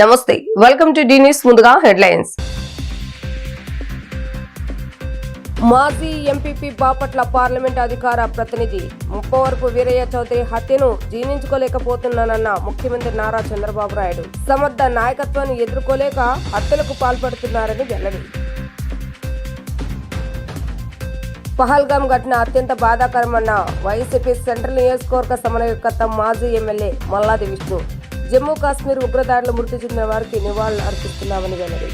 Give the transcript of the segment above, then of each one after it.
నమస్తే welcome to D news. ముందుగా headlines. మాజీ ఎంపీపీ బాపట్ల పార్లమెంట్ అధికార ప్రతినిధి ముప్పవరపు వీరయ్య చౌదరి హత్యను జీర్ణించుకోలేకపోతున్నానన్న ముఖ్యమంత్రి నారా చంద్రబాబు నాయుడు సమర్థ నాయకత్వాన్ని ఎదుర్కోలేక హత్యలకు పాల్పడుతున్నారని వెల్లడి. పహల్గాం ఘటన అత్యంత బాధాకరమన్న వైసీపీ సెంట్రల్ నియోజకవర్గ సమన్వయకర్త మాజీ ఎమ్మెల్యే మల్లాది విష్ణు. జమ్మూ కాశ్మీర్ ఉగ్రదాడిలో మృతి చెందిన వారికి నివాళులు అర్పిస్తున్నామని వెల్లడి.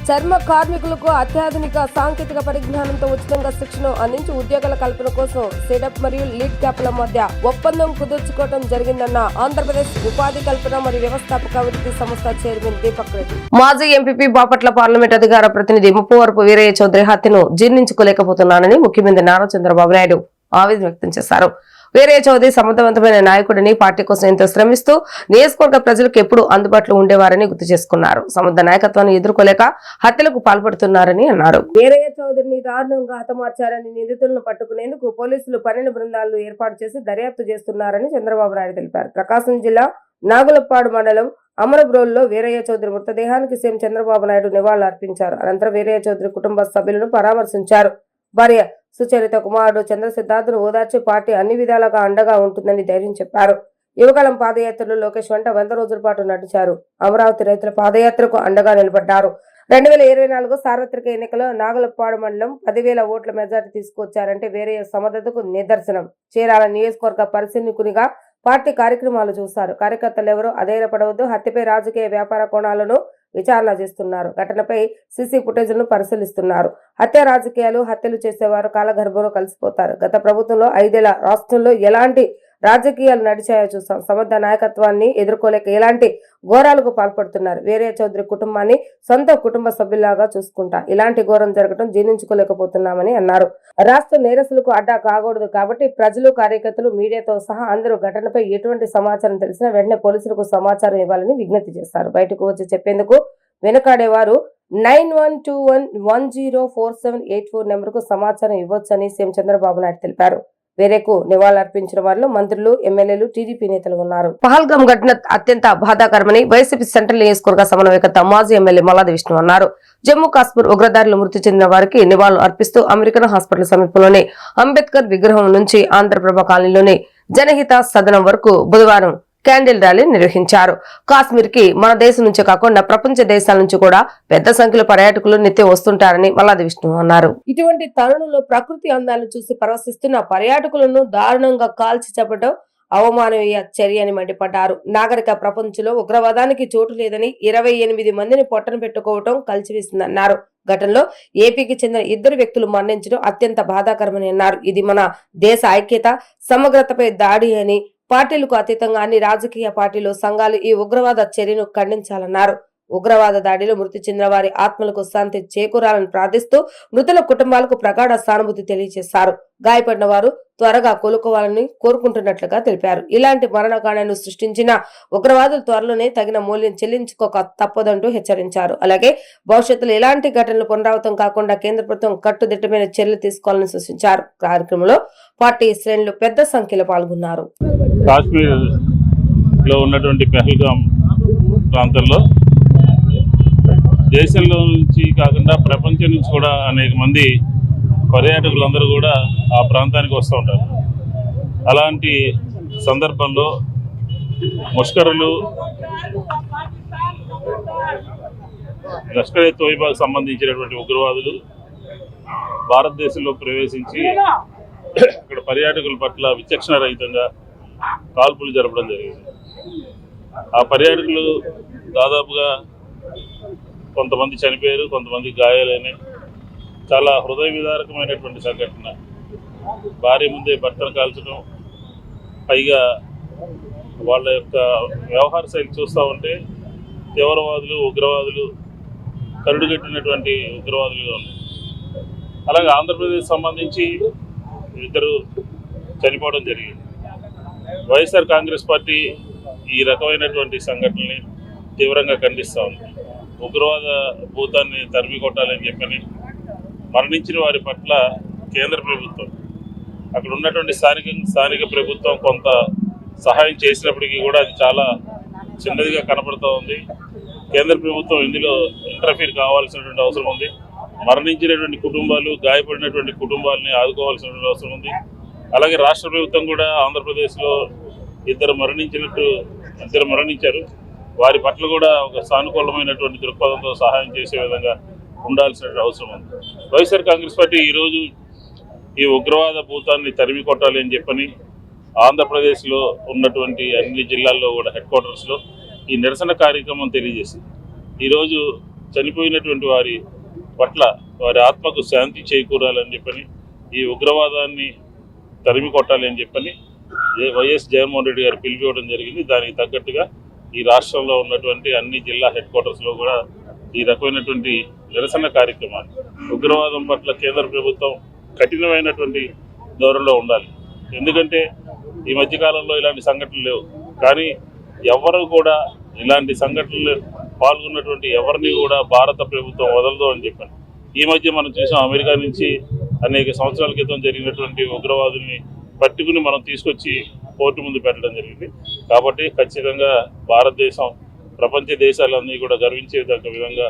చర్మ కార్మికులకు అత్యాధునిక సాంకేతిక పరిజ్ఞానంతో ఉచితంగా శిక్షణ అందించి ఉద్యోగాల కల్పన కోసం సెటప్ మరియు లీడ్ క్యాప్ల మధ్య ఒప్పందం కుదుర్చుకోవడం జరిగిందన్న ఆంధ్రప్రదేశ్ ఉపాధి కల్పన మరియు వ్యవస్థాపక అభివృద్ధి సంస్థ చైర్మన్ దీపక్ రెడ్డి. మాజీ ఎంపీపీ బాపట్ల పార్లమెంట్ అధికార ప్రతినిధి ముప్పవరపు వీరయ్య చౌదరి హత్యను జీర్ణించుకోలేకపోతున్నానని ముఖ్యమంత్రి నారా చంద్రబాబు నాయుడు ఆవేదన వ్యక్తం చేశారు. వీరయ్య చౌదరి సమర్థవంతమైన నాయకుడిని, పార్టీ కోసం ఎంతో శ్రమిస్తూ నియోజకవర్గ ప్రజలకు ఎప్పుడూ అందుబాటులో ఉండేవారని గుర్తు చేసుకున్నారు. సమర్థ నాయకత్వాన్ని ఎదుర్కోలేక హత్యలకు పాల్పడుతున్నారని అన్నారు. వీరయ్య చౌదరిని దారుణంగా హతమార్చారని నిందితులను పట్టుకునేందుకు పోలీసులు 12 బృందాలను ఏర్పాటు చేసి దర్యాప్తు చేస్తున్నారని చంద్రబాబు నాయుడు తెలిపారు. ప్రకాశం జిల్లా నాగులపాడు మండలం అమరబ్రోల్లో వీరయ్య చౌదరి మృతదేహానికి సీఎం చంద్రబాబు నాయుడు నివాళులు అర్పించారు. అనంతరం వీరయ్య చౌదరి కుటుంబ సభ్యులను పరామర్శించారు. భార్య సుచరిత, కుమారుడు చంద్రసిద్ధార్థును ఓదార్చి పార్టీ అన్ని విధాలుగా అండగా ఉంటుందని ధైర్యం చెప్పారు. యువకాలం పాదయాత్రలో లోకేష్ వెంట 100 రోజుల పాటు నడిచారు. అమరావతి రైతుల పాదయాత్రకు అండగా నిలబడ్డారు. 2024 సార్వత్రిక ఎన్నికల్లో నాగులపాడు మండలం 10,000 ఓట్ల మెజార్టీ తీసుకొచ్చారంటే వీరయ్య సమర్థతకు నిదర్శనం. చీరాల నియోజకవర్గ పరిశీలకునిగా పార్టీ కార్యక్రమాలు చూశారు. కార్యకర్తలు ఎవరూ అధైర్యపడవద్దు, హత్యపై రాజకీయ వ్యాపార కోణాలను విచారణ చేస్తున్నారు. ఘటనపై సీసీ ఫుటేజ్లను పరిశీలిస్తున్నారు. హత్య రాజకీయాలు, హత్యలు చేసేవారు కాలగర్భంలో కలిసిపోతారు. గత ప్రభుత్వంలో 5 ఏళ్ల రాష్ట్రంలో ఎలాంటి రాజకీయాలు నడిచాయో చూసాం. సమర్థ నాయకత్వాన్ని ఎదుర్కోలేక ఎలాంటి ఘోరాలకు పాల్పడుతున్నారు. వీరయ్య చౌదరి కుటుంబాన్ని సొంత కుటుంబ సభ్యులాగా చూసుకుంటా ఇలాంటి ఘోరం జరగడం జీర్ణించుకోలేకపోతున్నామని అన్నారు. రాష్ట్ర నేరస్తులకు అడ్డా కాకూడదు కాబట్టి ప్రజలు, కార్యకర్తలు, మీడియాతో సహా అందరూ ఘటనపై ఎటువంటి సమాచారం తెలిసినా వెంటనే పోలీసులకు సమాచారం ఇవ్వాలని విజ్ఞప్తి చేశారు. బయటకు వచ్చి చెప్పేందుకు వెనుకాడేవారు 9121047884 నెంబర్కు సమాచారం ఇవ్వొచ్చని సీఎం చంద్రబాబు నాయుడు తెలిపారు. వీరేకు నివాళులర్పించిన వారిలో మంత్రులు, ఎమ్మెల్యేలు, టీడీపీ నేతలు ఉన్నారు. పహల్గాం ఘటన అత్యంత బాధాకరమని వైసీపీ సెంట్రల్ నియోజకవర్గ సమన్వయకర్త మాజీ ఎమ్మెల్యే మల్లాది విష్ణు అన్నారు. జమ్మూ కాశ్మీర్ ఉగ్రదాడిలో మృతి చెందిన వారికి నివాళులు అర్పిస్తూ అమెరికన్ హాస్పిటల్ సమీపంలోని అంబేద్కర్ విగ్రహం నుంచి ఆంధ్రప్రభ కాలనీలోని జనహిత సదనం వరకు బుధవారం క్యాండిల్ ర్యాలీ నిర్వహించారు. కాశ్మీర్ కి మన దేశం నుంచే కాకుండా ప్రపంచ దేశాల నుంచి కూడా పెద్ద సంఖ్యలో పర్యాటకులు నిత్యం వస్తుంటారని మల్లాది విష్ణు అన్నారు. ఇటువంటి తరుణంలో ప్రకృతి అందాలను చూసి పరవశిస్తున్న పర్యాటకులను దారుణంగా కాల్చి చంపడం అవమాననీయ చర్య అని మండిపడ్డారు. నాగరిక ప్రపంచంలో ఉగ్రవాదానికి చోటు లేదని 28 మందిని పొట్టన పెట్టుకోవటం కలిసివేసిందన్నారు. ఘటనలో ఏపీకి చెందిన 2 వ్యక్తులు మరణించడం అత్యంత బాధాకరమని అన్నారు. ఇది మన దేశ ఐక్యత, సమగ్రతపై దాడి అని పార్టీలకు అతీతంగా అన్ని రాజకీయ పార్టీలు, సంఘాలు ఈ ఉగ్రవాద చర్యను ఖండించాలన్నారు. ఉగ్రవాద దాడిలో మృతి చెందిన వారి ఆత్మలకు శాంతి చేకూరాలని ప్రార్థిస్తూ మృతుల కుటుంబాలకు ప్రగాఢ సానుభూతి తెలియజేశారు. గాయపడిన వారు త్వరగా కోలుకోవాలని కోరుకుంటున్నట్లుగా తెలిపారు. ఇలాంటి మరణకాండను సృష్టించిన ఉగ్రవాదులు త్వరలోనే తగిన మూల్యం చెల్లించుకోక తప్పదంటూ హెచ్చరించారు. అలాగే భవిష్యత్తులో ఎలాంటి ఘటనలు పునరావృతం కాకుండా కేంద్ర ప్రభుత్వం కట్టుదిట్టమైన చర్యలు తీసుకోవాలని సూచించారు. కార్యక్రమంలో పార్టీ శ్రేణులు పెద్ద సంఖ్యలో పాల్గొన్నారు. కాశ్మీర్ లో ఉన్నటువంటి పహల్గాం ప్రాంతంలో దేశంలో నుంచి కాకుండా ప్రపంచం నుంచి కూడా అనేక మంది పర్యాటకులందరూ కూడా ఆ ప్రాంతానికి వస్తూ ఉంటారు. అలాంటి సందర్భంలో ముష్కరులు లష్కర్-ఏ తోయిబాకు సంబంధించినటువంటి ఉగ్రవాదులు భారతదేశంలో ప్రవేశించి అక్కడ పర్యాటకుల పట్ల విచక్షణ రహితంగా కాల్పులు జరపడం జరిగింది. ఆ పర్యాటకులు దాదాపుగా కొంతమంది చనిపోయారు, కొంతమంది గాయాలైన చాలా హృదయ విదారకమైనటువంటి సంఘటన. భార్య ముందే భర్తను కాల్చడం, పైగా వాళ్ళ యొక్క వ్యవహార శైలి చూస్తూ ఉంటే తీవ్రవాదులు, ఉగ్రవాదులు, కరుడుగట్టినటువంటి ఉగ్రవాదులుగా ఉన్నాయి. అలాగే ఆంధ్రప్రదేశ్ సంబంధించి 2 చనిపోవడం జరిగింది. వైఎస్ఆర్ కాంగ్రెస్ పార్టీ ఈ రకమైనటువంటి సంఘటనల్ని తీవ్రంగా ఖండిస్తూ ఉంది. ఉగ్రవాద భూతాన్ని తరిమి కొట్టాలని చెప్పని మరణించిన వారి పట్ల కేంద్ర ప్రభుత్వం, అక్కడ ఉన్నటువంటి స్థానిక ప్రభుత్వం కొంత సహాయం చేసినప్పటికీ కూడా అది చాలా చిన్నదిగా కనపడుతూ ఉంది. కేంద్ర ప్రభుత్వం ఇందులో ఇంటర్ఫీర్ కావాల్సినటువంటి అవసరం ఉంది. మరణించినటువంటి కుటుంబాలు, గాయపడినటువంటి కుటుంబాలని ఆదుకోవాల్సినటువంటి అవసరం ఉంది. అలాగే రాష్ట్ర ప్రభుత్వం కూడా ఆంధ్రప్రదేశ్లో ఇద్దరు మరణించారు. వారి పట్ల కూడా ఒక సానుకూలమైనటువంటి దృక్పథంతో సహాయం చేసే విధంగా ఉండాల్సిన అవసరం ఉంది. వైఎస్ఆర్ కాంగ్రెస్ పార్టీ ఈరోజు ఈ ఉగ్రవాద భూతాన్ని తరిమి కొట్టాలి అని చెప్పని ఆంధ్రప్రదేశ్లో ఉన్నటువంటి అన్ని జిల్లాల్లో కూడా హెడ్ క్వార్టర్స్లో ఈ నిరసన కార్యక్రమం తెలియజేసింది. ఈరోజు చనిపోయినటువంటి వారి పట్ల వారి ఆత్మకు శాంతి చేకూరాలని చెప్పని, ఈ ఉగ్రవాదాన్ని తరిమి కొట్టాలి అని చెప్పని వైఎస్ జగన్మోహన్ రెడ్డి గారు పిలిపివ్వడం జరిగింది. దానికి తగ్గట్టుగా ఈ రాష్ట్రంలో ఉన్నటువంటి అన్ని జిల్లా హెడ్ క్వార్టర్స్లో కూడా ఈ రకమైనటువంటి నిరసన కార్యక్రమాలు, ఉగ్రవాదం పట్ల కేంద్ర ప్రభుత్వం కఠినమైనటువంటి ధోరణిలో ఉండాలి. ఎందుకంటే ఈ మధ్యకాలంలో ఇలాంటి సంఘటనలు లేవు, కానీ ఎవరు కూడా ఇలాంటి సంఘటనలు పాల్గొన్నటువంటి ఎవరిని కూడా భారత ప్రభుత్వం వదలదు అని చెప్పాను. ఈ మధ్య మనం చూసాం, అమెరికా నుంచి అనేక సంవత్సరాల క్రితం జరిగినటువంటి ఉగ్రవాదుల్ని పట్టుకుని మనం తీసుకొచ్చి కోర్టు ముందు పెట్టడం జరిగింది. కాబట్టి ఖచ్చితంగా భారతదేశం ప్రపంచ దేశాలన్నీ కూడా గర్వించే విధంగా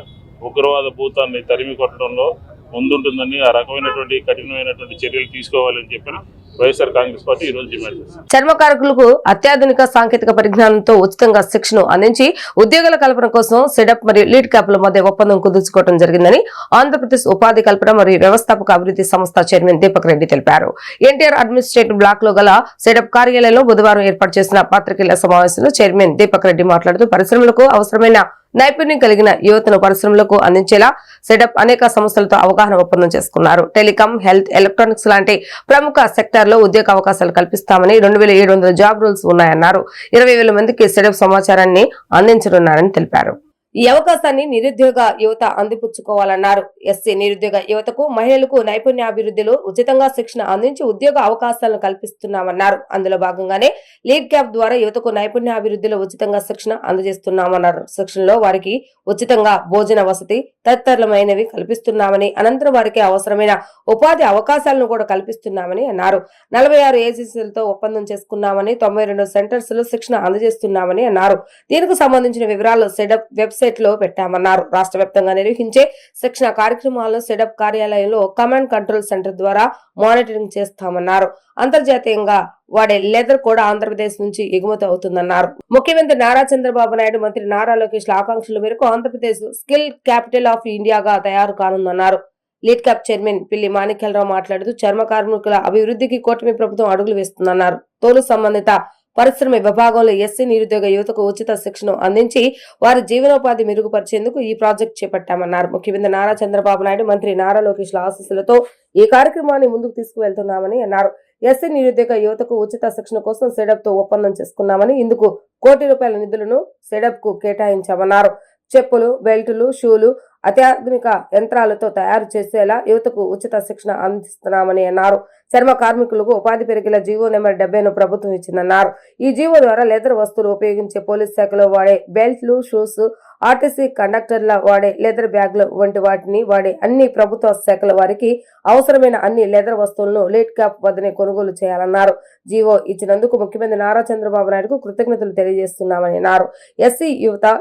ఉగ్రవాద భూతాన్ని తరిమి కొట్టడంలో ముందుంటుందని, ఆ రకమైనటువంటి కఠినమైనటువంటి చర్యలు తీసుకోవాలని చెప్పి వైఎస్ఆర్ కాంగ్రెస్ పార్టీ ఈ రోజు డిమాండ్ చేస్తుంది. చర్మ కార్మికులకు అత్యాధునిక సాంకేతిక పరిజ్ఞానంతో ఉచితంగా శిక్షణ అందించి ఉద్యోగాల కల్పన కోసం సెడప్ మరియు లీడ్ క్యాప్ల మధ్య ఒప్పందం కుదుర్చుకోవడం జరిగిందని ఆంధ్రప్రదేశ్ ఉపాధి కల్పన మరియు వ్యవస్థాపక అభివృద్ధి సంస్థ చైర్మన్ దీపక్ రెడ్డి తెలిపారు. ఎన్టీఆర్ అడ్మినిస్ట్రేటివ్ బ్లాక్ లో గల సెడప్ కార్యాలయంలో బుధవారం ఏర్పాటు చేసిన పత్రికల సమావేశంలో చైర్మన్ దీపక్ రెడ్డి మాట్లాడుతూ పరిశ్రమలకు అవసరమైన నైపుణ్యం కలిగిన యువతను పరిశ్రమలకు అందించేలా సెటప్ అనేక సంస్థలతో అవగాహన ఒప్పందం చేసుకున్నారు. టెలికాం, హెల్త్, ఎలక్ట్రానిక్స్ లాంటి ప్రముఖ సెక్టార్లో ఉద్యోగ అవకాశాలు కల్పిస్తామని 2700 జాబ్ రోల్స్ ఉన్నాయన్నారు. 20,000 మందికి సెటప్ సమాచారాన్ని అందించనున్నారని తెలిపారు. ఈ అవకాశాన్ని నిరుద్యోగ యువత అందిపుచ్చుకోవాలన్నారు. ఎస్సీ నిరుద్యోగ యువతకు, మహిళలకు నైపుణ్యాభివృద్ధిలో ఉచితంగా శిక్షణ అందించి ఉద్యోగ అవకాశాలను కల్పిస్తున్నామన్నారు. అందులో భాగంగానే లీడ్ క్యాప్ ద్వారా యువతకు నైపుణ్యాభివృద్ధిలో ఉచితంగా శిక్షణ అందజేస్తున్నామన్నారు. శిక్షణలో వారికి ఉచితంగా భోజన వసతి తదితరమైనవి కల్పిస్తున్నామని, అనంతరం వారికి అవసరమైన ఉపాధి అవకాశాలను కూడా కల్పిస్తున్నామని అన్నారు. 46 ఏజెన్సీలతో ఒప్పందం చేసుకున్నామని, 92 సెంటర్స్ లో శిక్షణ అందజేస్తున్నామని అన్నారు. దీనికి సంబంధించిన వివరాలు సెడప్ వెబ్సైట్ లో పెట్టామన్నారు. రాష్ట్ర వ్యాప్తంగా నిర్వహించే శిక్షణ కార్యక్రమాలను సెడప్ కార్యాలయంలో కమాండ్ కంట్రోల్ సెంటర్ ద్వారా మానిటరింగ్ చేస్తామన్నారు. అంతర్జాతీయంగా వాడే లెదర్ కూడా ఆంధ్రప్రదేశ్ నుంచి ఎగుమతి అవుతుందన్నారు. ముఖ్యమంత్రి నారా చంద్రబాబు నాయుడు, మంత్రి నారా లోకేష్ ఆకాంక్షల మేరకు ఆంధ్రప్రదేశ్ స్కిల్ క్యాపిటల్ ఆఫ్ ఇండియాగా తయారు కానుందన్నారు. లీడ్ క్యాప్ చైర్మన్ పిల్లి మాణిక్యాలరావు మాట్లాడుతూ చర్మ కార్మికుల అభివృద్ధికి కూటమి ప్రభుత్వం అడుగులు వేస్తుందన్నారు. తోలు సంబంధిత పరిశ్రమ విభాగంలో ఎస్సీ నిరుద్యోగ యువతకు ఉచిత శిక్షణ అందించి వారి జీవనోపాధి మెరుగుపరిచేందుకు ఈ ప్రాజెక్టు చేపట్టామన్నారు. ముఖ్యమంత్రి నారా చంద్రబాబు నాయుడు, మంత్రి నారా లోకేష్ ఆశీస్సులతో ఈ కార్యక్రమాన్ని ముందుకు తీసుకువెళ్తున్నామని అన్నారు. ఎస్సీ నిరుద్యోగ యువతకు ఉచిత శిక్షణ కోసం సెడప్ తో ఒప్పందం చేసుకున్నామని, ఇందుకు ₹1 కోటి నిధులను సెడప్ కు కేటాయించామన్నారు. చెప్పులు, బెల్టులు, షూలు అత్యాధునిక యంత్రాలతో తయారు చేసేలా యువతకు ఉచిత శిక్షణ అందిస్తున్నామని అన్నారు. చర్మ కార్మికులకు ఉపాధి పెరిగేలా జీవో నెంబర్ 70ను ప్రభుత్వం ఇచ్చిందన్నారు. ఈ జీవో ద్వారా లెదర్ వస్తువులు ఉపయోగించే పోలీస్ శాఖలో వాడే బెల్ట్లు, షూస్, ఆర్టీసీ కండక్టర్ల వాడే లెదర్ బ్యాగ్లు వంటి వాటిని వాడే అన్ని ప్రభుత్వ శాఖల వారికి అవసరమైన అన్ని లెదర్ వస్తువులను లీడ్ క్యాప్ వద్దనే కొనుగోలు చేయాలన్నారు. జీవో ఇచ్చినందుకు ముఖ్యమంత్రి నారా చంద్రబాబు నాయుడుకు కృతజ్ఞతలు తెలియజేస్తున్నామని అన్నారు. ఎస్సీ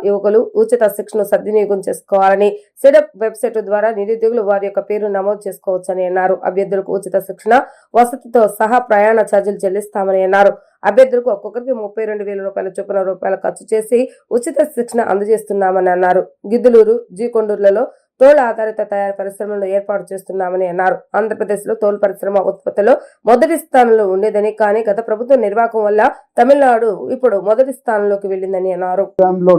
యువకులు ఉచిత శిక్షణ సద్వినియోగం చేసుకోవాలని, సెడప్ వెబ్సైట్ ద్వారా నిరుద్యోగులు వారి యొక్క పేరు నమోదు చేసుకోవచ్చని అన్నారు. అభ్యర్థులకు ఉచిత శిక్షణ వసతితో సహా ప్రయాణ ఛార్జీలు చెల్లిస్తామని అన్నారు. అభ్యర్థులకు ఒక్కొక్కరికి ₹32,000 చొప్పున ఖర్చు చేసి ఉచిత శిక్షణ అందజేస్తున్నామని అన్నారు. గిద్దలూరు, జీకొండూరులలో తోలు ఆధారిత తయారీ పరిశ్రమలను ఏర్పాటు చేస్తున్నామని అన్నారు. ఆంధ్రప్రదేశ్ లో తోలు పరిశ్రమ ఉత్పత్తిలో మొదటి స్థానంలో ఉండేదని, కానీ గత ప్రభుత్వ నిర్వాహకం వల్ల తమిళనాడు ఇప్పుడు మొదటి స్థానంలోకి వెళ్ళిందని అన్నారు.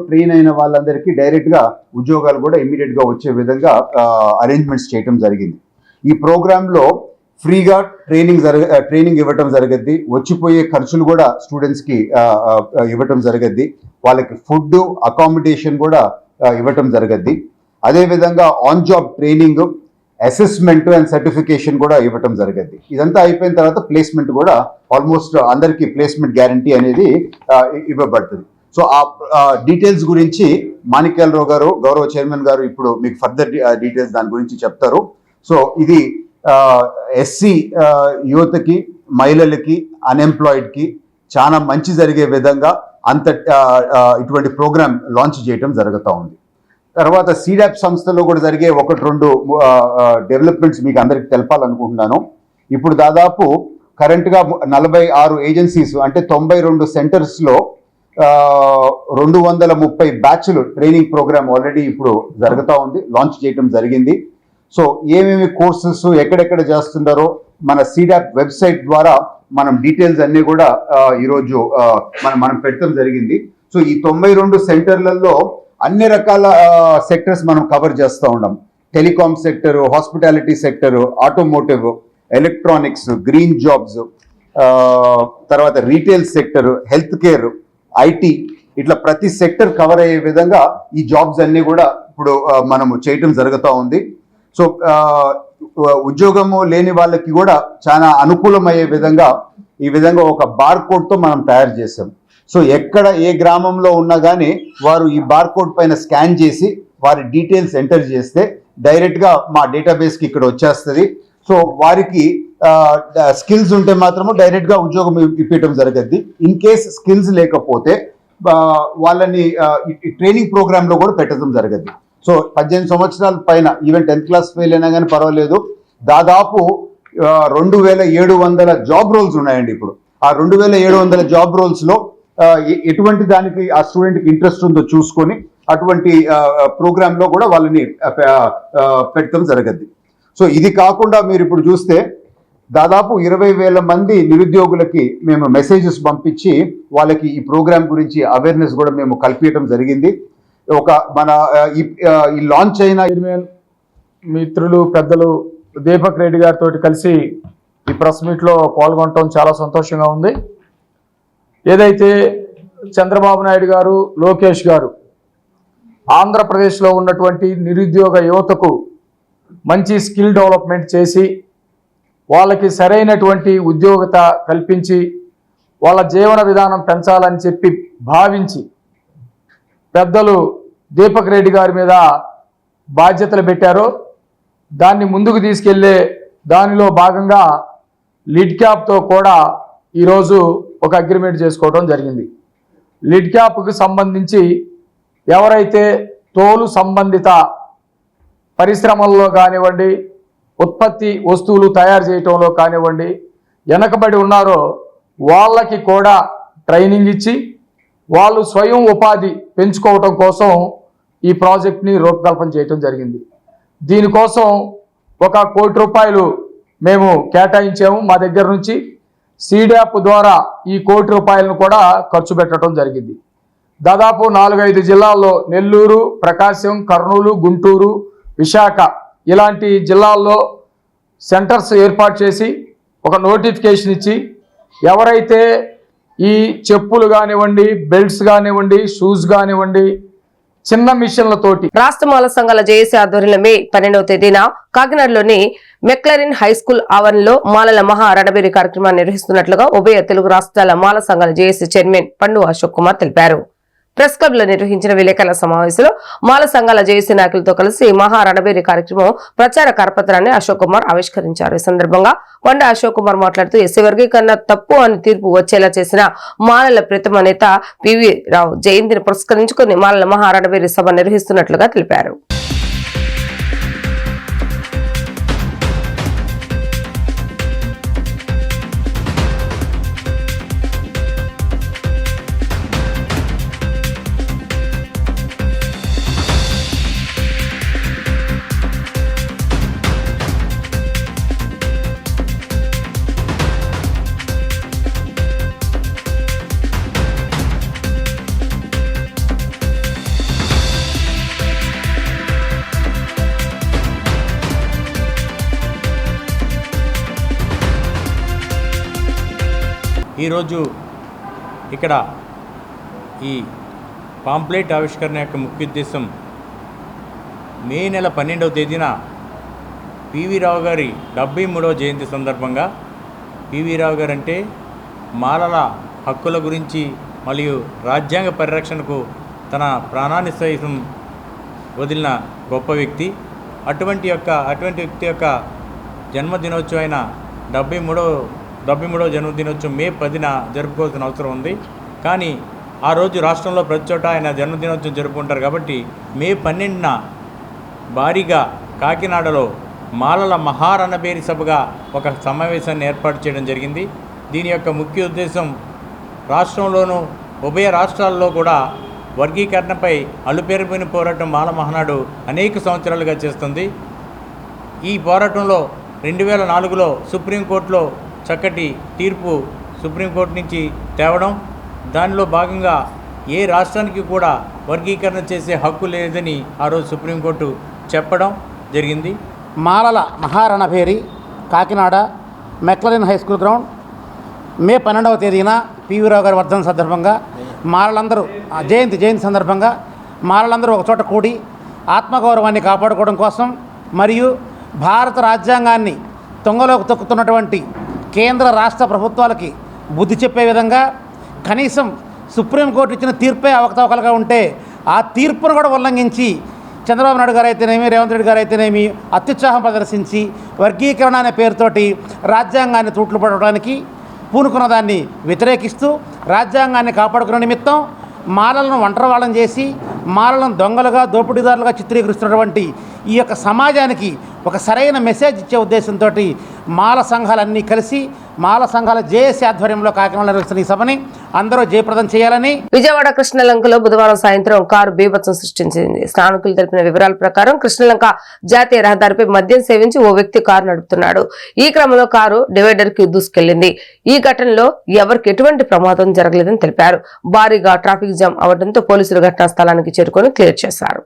ట్రైన్ అయిన వాళ్ళందరికీ డైరెక్ట్ గా ఉద్యోగాలు కూడా ఇమీడియట్ గా వచ్చే విధంగా అరేంజ్మెంట్స్ చేయడం జరిగింది. ఈ ప్రోగ్రామ్ లో ఫ్రీగా ట్రైనింగ్ ఇవ్వటం జరగద్ది. వచ్చిపోయే ఖర్చులు కూడా స్టూడెంట్స్ కి ఇవ్వటం జరగద్ది. వాళ్ళకి ఫుడ్, అకామిడేషన్ కూడా ఇవ్వటం జరగద్ది. అదేవిధంగా on job training, assessment and certification కూడా ఇవ్వటం జరగద్ది. ఇదంతా అయిపోయిన తర్వాత ప్లేస్మెంట్ కూడా ఆల్మోస్ట్ అందరికీ ప్లేస్మెంట్ గ్యారంటీ అనేది ఇవ్వబడుతుంది. సో ఆ డీటెయిల్స్ గురించి మాణిక్యాలరావు గారు, గౌరవ చైర్మన్ గారు ఇప్పుడు మీకు ఫర్దర్ డీటెయిల్స్ దాని గురించి చెప్తారు. సో ఇది ఎస్సీ యువతకి, మహిళలకి, అన్ఎంప్లాయిడ్కి చాలా మంచి జరిగే విధంగా ఇటువంటి ప్రోగ్రామ్ లాంచ్ చేయడం జరుగుతూ ఉంది. తర్వాత సీడాప్ సంస్థలో కూడా జరిగే 1-2 డెవలప్మెంట్స్ మీకు అందరికి తెలపాలనుకుంటున్నాను. ఇప్పుడు దాదాపు కరెంట్గా 46 ఏజెన్సీస్ అంటే 92 సెంటర్స్లో 230 బ్యాచ్లు ట్రైనింగ్ ప్రోగ్రామ్ ఆల్రెడీ ఇప్పుడు జరుగుతూ ఉంది, లాంచ్ చేయడం జరిగింది. సో ఏమేమి కోర్సెస్ ఎక్కడెక్కడ చేస్తున్నారో మన సీడాప్ వెబ్సైట్ ద్వారా మనం డీటెయిల్స్ అన్నీ కూడా ఈరోజు మనం పెట్టడం జరిగింది. సో ఈ 92 సెంటర్లలో అన్ని రకాల సెక్టర్స్ మనం కవర్ చేస్తూ ఉన్నాం. Telecom sector, hospitality sector, automotive, electronics, green jobs, తర్వాత retail sector, health care, IT, ఇట్లా ప్రతి సెక్టర్ కవర్ అయ్యే విధంగా ఈ జాబ్స్ అన్నీ కూడా ఇప్పుడు మనము చేయటం జరుగుతూ ఉంది. సో ఉద్యోగము లేని వాళ్ళకి కూడా చాలా అనుకూలమయ్యే విధంగా ఈ విధంగా ఒక బార్ కోడ్తో మనం తయారు చేసాం. సో ఎక్కడ ఏ గ్రామంలో ఉన్నా కానీ వారు ఈ బార్ కోడ్ పైన స్కాన్ చేసి వారి డీటెయిల్స్ ఎంటర్ చేస్తే డైరెక్ట్గా మా డేటాబేస్కి ఇక్కడ వచ్చేస్తుంది. సో వారికి స్కిల్స్ ఉంటే మాత్రము డైరెక్ట్గా ఉద్యోగం ఇప్పించడం జరుగుద్ది. ఇన్ కేస్ స్కిల్స్ లేకపోతే వాళ్ళని ట్రైనింగ్ ప్రోగ్రాంలో కూడా పెట్టడం జరుగుద్ది. సో 18 సంవత్సరాల పైన ఈవెన్ 10th క్లాస్ ఫెయిల్ అయినా కానీ పర్వాలేదు, దాదాపు 2700 జాబ్ రోల్స్ ఉన్నాయండి. ఇప్పుడు ఆ 2700 జాబ్ రోల్స్లో ఎటువంటి దానికి ఆ స్టూడెంట్కి ఇంట్రెస్ట్ ఉందో చూసుకొని అటువంటి ప్రోగ్రాంలో కూడా వాళ్ళని పెట్టడం జరగద్ది. సో ఇది కాకుండా మీరు ఇప్పుడు చూస్తే దాదాపు 20,000 మంది నిరుద్యోగులకి మేము మెసేజెస్ పంపించి వాళ్ళకి ఈ ప్రోగ్రాం గురించి అవేర్నెస్ కూడా మేము కల్పించడం జరిగింది. మన ఈ లాంచ్ అయిన చైర్మన్ మిత్రులు పెద్దలు దీపక్ రెడ్డి గారితో కలిసి ఈ ప్రెస్ మీట్లో పాల్గొనడం చాలా సంతోషంగా ఉంది. ఏదైతే చంద్రబాబు నాయుడు గారు, లోకేష్ గారు ఆంధ్రప్రదేశ్లో ఉన్నటువంటి నిరుద్యోగ యువతకు మంచి స్కిల్ డెవలప్మెంట్ చేసి వాళ్ళకి సరైనటువంటి ఉద్యోగత కల్పించి వాళ్ళ జీవన విధానం పెంచాలని చెప్పి భావించి పెద్దలు దీపక్ రెడ్డి గారి మీద బాధ్యతలు పెట్టారో దాన్ని ముందుకు తీసుకెళ్లే దానిలో భాగంగా లిడ్ క్యాప్తో కూడా ఈరోజు ఒక అగ్రిమెంట్ చేసుకోవడం జరిగింది. లిడ్ క్యాప్కి సంబంధించి ఎవరైతే తోలు సంబంధిత పరిశ్రమల్లో కానివ్వండి, ఉత్పత్తి వస్తువులు తయారు చేయటంలో కానివ్వండి వెనకబడి ఉన్నారో వాళ్ళకి కూడా ట్రైనింగ్ ఇచ్చి వాళ్ళు స్వయం ఉపాధి పెంచుకోవటం కోసం ఈ ప్రాజెక్ట్ని రూపకల్పన చేయటం జరిగింది. దీనికోసం 1 కోటి రూపాయలు మేము కేటాయించాము. మా దగ్గర నుంచి సీడాప్ ద్వారా ఈ 1 కోటి రూపాయలను కూడా ఖర్చు పెట్టడం జరిగింది. దాదాపు 4-5 జిల్లాల్లో నెల్లూరు, ప్రకాశం, కర్నూలు, గుంటూరు, విశాఖ ఇలాంటి జిల్లాల్లో సెంటర్స్ ఏర్పాటు చేసి ఒక నోటిఫికేషన్ ఇచ్చి ఎవరైతే ఈ చెప్పులు కానివ్వండి, బెల్ట్స్ కానివ్వండి, షూస్ కానివ్వండి, చిన్న మిషన్లతోటి రాష్ట్ర మాల సంఘాల జేఏసీ ఆధ్వర్యంలో మే 12వ తేదీన కాకినాడలోని మెక్లరిన్ హై స్కూల్ ఆవరణలో మాలల మహా రణబేరి కార్యక్రమాన్ని నిర్వహిస్తున్నట్లుగా ఉభయ తెలుగు రాష్ట్రాల మాల సంఘాల జేఏసీ చైర్మన్ పండు అశోక్ కుమార్ తెలిపారు. ప్రెస్ క్లబ్ లో నిర్వహించిన విలేకరుల సమావేశంలో మాల సంఘాల జేఏసీ నాయకులతో కలిసి మహా రణబేరి కార్యక్రమం ప్రచార కరపత్రాన్ని అశోక్ కుమార్ ఆవిష్కరించారు. ఈ సందర్భంగా కొండ అశోక్ కుమార్ మాట్లాడుతూ ఎస్సీ వర్గీకరణ తప్పు అని తీర్పు వచ్చేలా చేసిన మాలల ప్రీతమ నేత పివి రావు జయంతిని పురస్కరించుకుని మాలల మహా రణబేరి సభ నిర్వహిస్తున్నట్లుగా తెలిపారు. ఈరోజు ఇక్కడ ఈ పాంప్లెట్ ఆవిష్కరణ యొక్క ముఖ్య ఉద్దేశం మే నెల 12వ తేదీన పివి రావు గారి 73వ జయంతి సందర్భంగా పివి రావు గారు అంటే మాలల హక్కుల గురించి మరియు రాజ్యాంగ పరిరక్షణకు తన ప్రాణాన్ని సైతం వదిలిన గొప్ప వ్యక్తి. అటువంటి వ్యక్తి యొక్క జన్మదినోత్సవం అయిన 73వ 73వ జన్మదినోత్సవం మే 10న జరుపుకోవాల్సిన అవసరం ఉంది. కానీ ఆ రోజు రాష్ట్రంలో ప్రతి చోట ఆయన జన్మదినోత్సవం జరుపుకుంటారు కాబట్టి మే 12న భారీగా కాకినాడలో మాలల మహారణబేరి సభగా ఒక సమావేశాన్ని ఏర్పాటు చేయడం జరిగింది. దీని యొక్క ముఖ్య ఉద్దేశం రాష్ట్రంలోనూ ఉభయ రాష్ట్రాల్లో కూడా వర్గీకరణపై అలుపెరుపైన పోరాటం మాల మహానాడు అనేక సంవత్సరాలుగా చేస్తుంది. ఈ పోరాటంలో 2004లో సుప్రీంకోర్టులో చక్కటి తీర్పు సుప్రీంకోర్టు నుంచి తేవడం, దానిలో భాగంగా ఏ రాష్ట్రానికి కూడా వర్గీకరణ చేసే హక్కు లేదని ఆ రోజు సుప్రీంకోర్టు చెప్పడం జరిగింది. మాలల మహారణభేరి Kakinada McLaurin high school ground May 12వ తేదీన పివి రావు గారి వర్ధన సందర్భంగా మాలలందరూ జయంతి సందర్భంగా మాలలందరూ ఒక చోట కూడి ఆత్మగౌరవాన్ని కాపాడుకోవడం కోసం మరియు భారత రాజ్యాంగాన్ని తొంగలోకి తొక్కుతున్నటువంటి కేంద్ర రాష్ట్ర ప్రభుత్వాలకి బుద్ధి చెప్పే విధంగా కనీసం సుప్రీంకోర్టు ఇచ్చిన తీర్పే అవకతవకలుగా ఉంటే ఆ తీర్పును కూడా ఉల్లంఘించి చంద్రబాబు నాయుడు గారు అయితేనేమి, రేవంత్ రెడ్డి గారు అయితేనేమి అత్యుత్సాహం ప్రదర్శించి వర్గీకరణ అనే పేరుతోటి రాజ్యాంగాన్ని తూట్లు పడడానికి పూనుకున్న దాన్ని వ్యతిరేకిస్తూ రాజ్యాంగాన్ని కాపాడుకునే నిమిత్తం మాలలను ఒంటరివాళ్ళం చేసి మాలలను దొంగలుగా దోపిడీదారులుగా చిత్రీకరిస్తున్నటువంటి ఈ యొక్క సమాజానికి ఒక సరైన మెసేజ్ ఇచ్చే ఉద్దేశంతో మాల సంఘాలన్నీ కలిసి మాల సంఘాల జేఏసీ ఆధ్వర్యంలో కాకినాడలో నిర్వహిస్తున్న ఈ సభని అందరూ జయప్రదం చేయాలని. విజయవాడ కృష్ణలంకలో బుధవారం సాయంత్రం కారు బీభత్సం సృష్టించింది. స్థానికులు తెలిపిన వివరాల ప్రకారం కృష్ణలంక జాతీయ రహదారిపై మద్యం సేవించి ఓ వ్యక్తి కారు నడుపుతున్నాడు. ఈ క్రమంలో కారు డివైడర్ కి దూసుకెళ్లింది. ఈ ఘటనలో ఎవరికి ఎటువంటి ప్రమాదం జరగలేదని తెలిపారు. భారీగా ట్రాఫిక్ జామ్ అవడంతో పోలీసులు ఘటనా స్థలానికి చేరుకొని క్లియర్ చేశారు.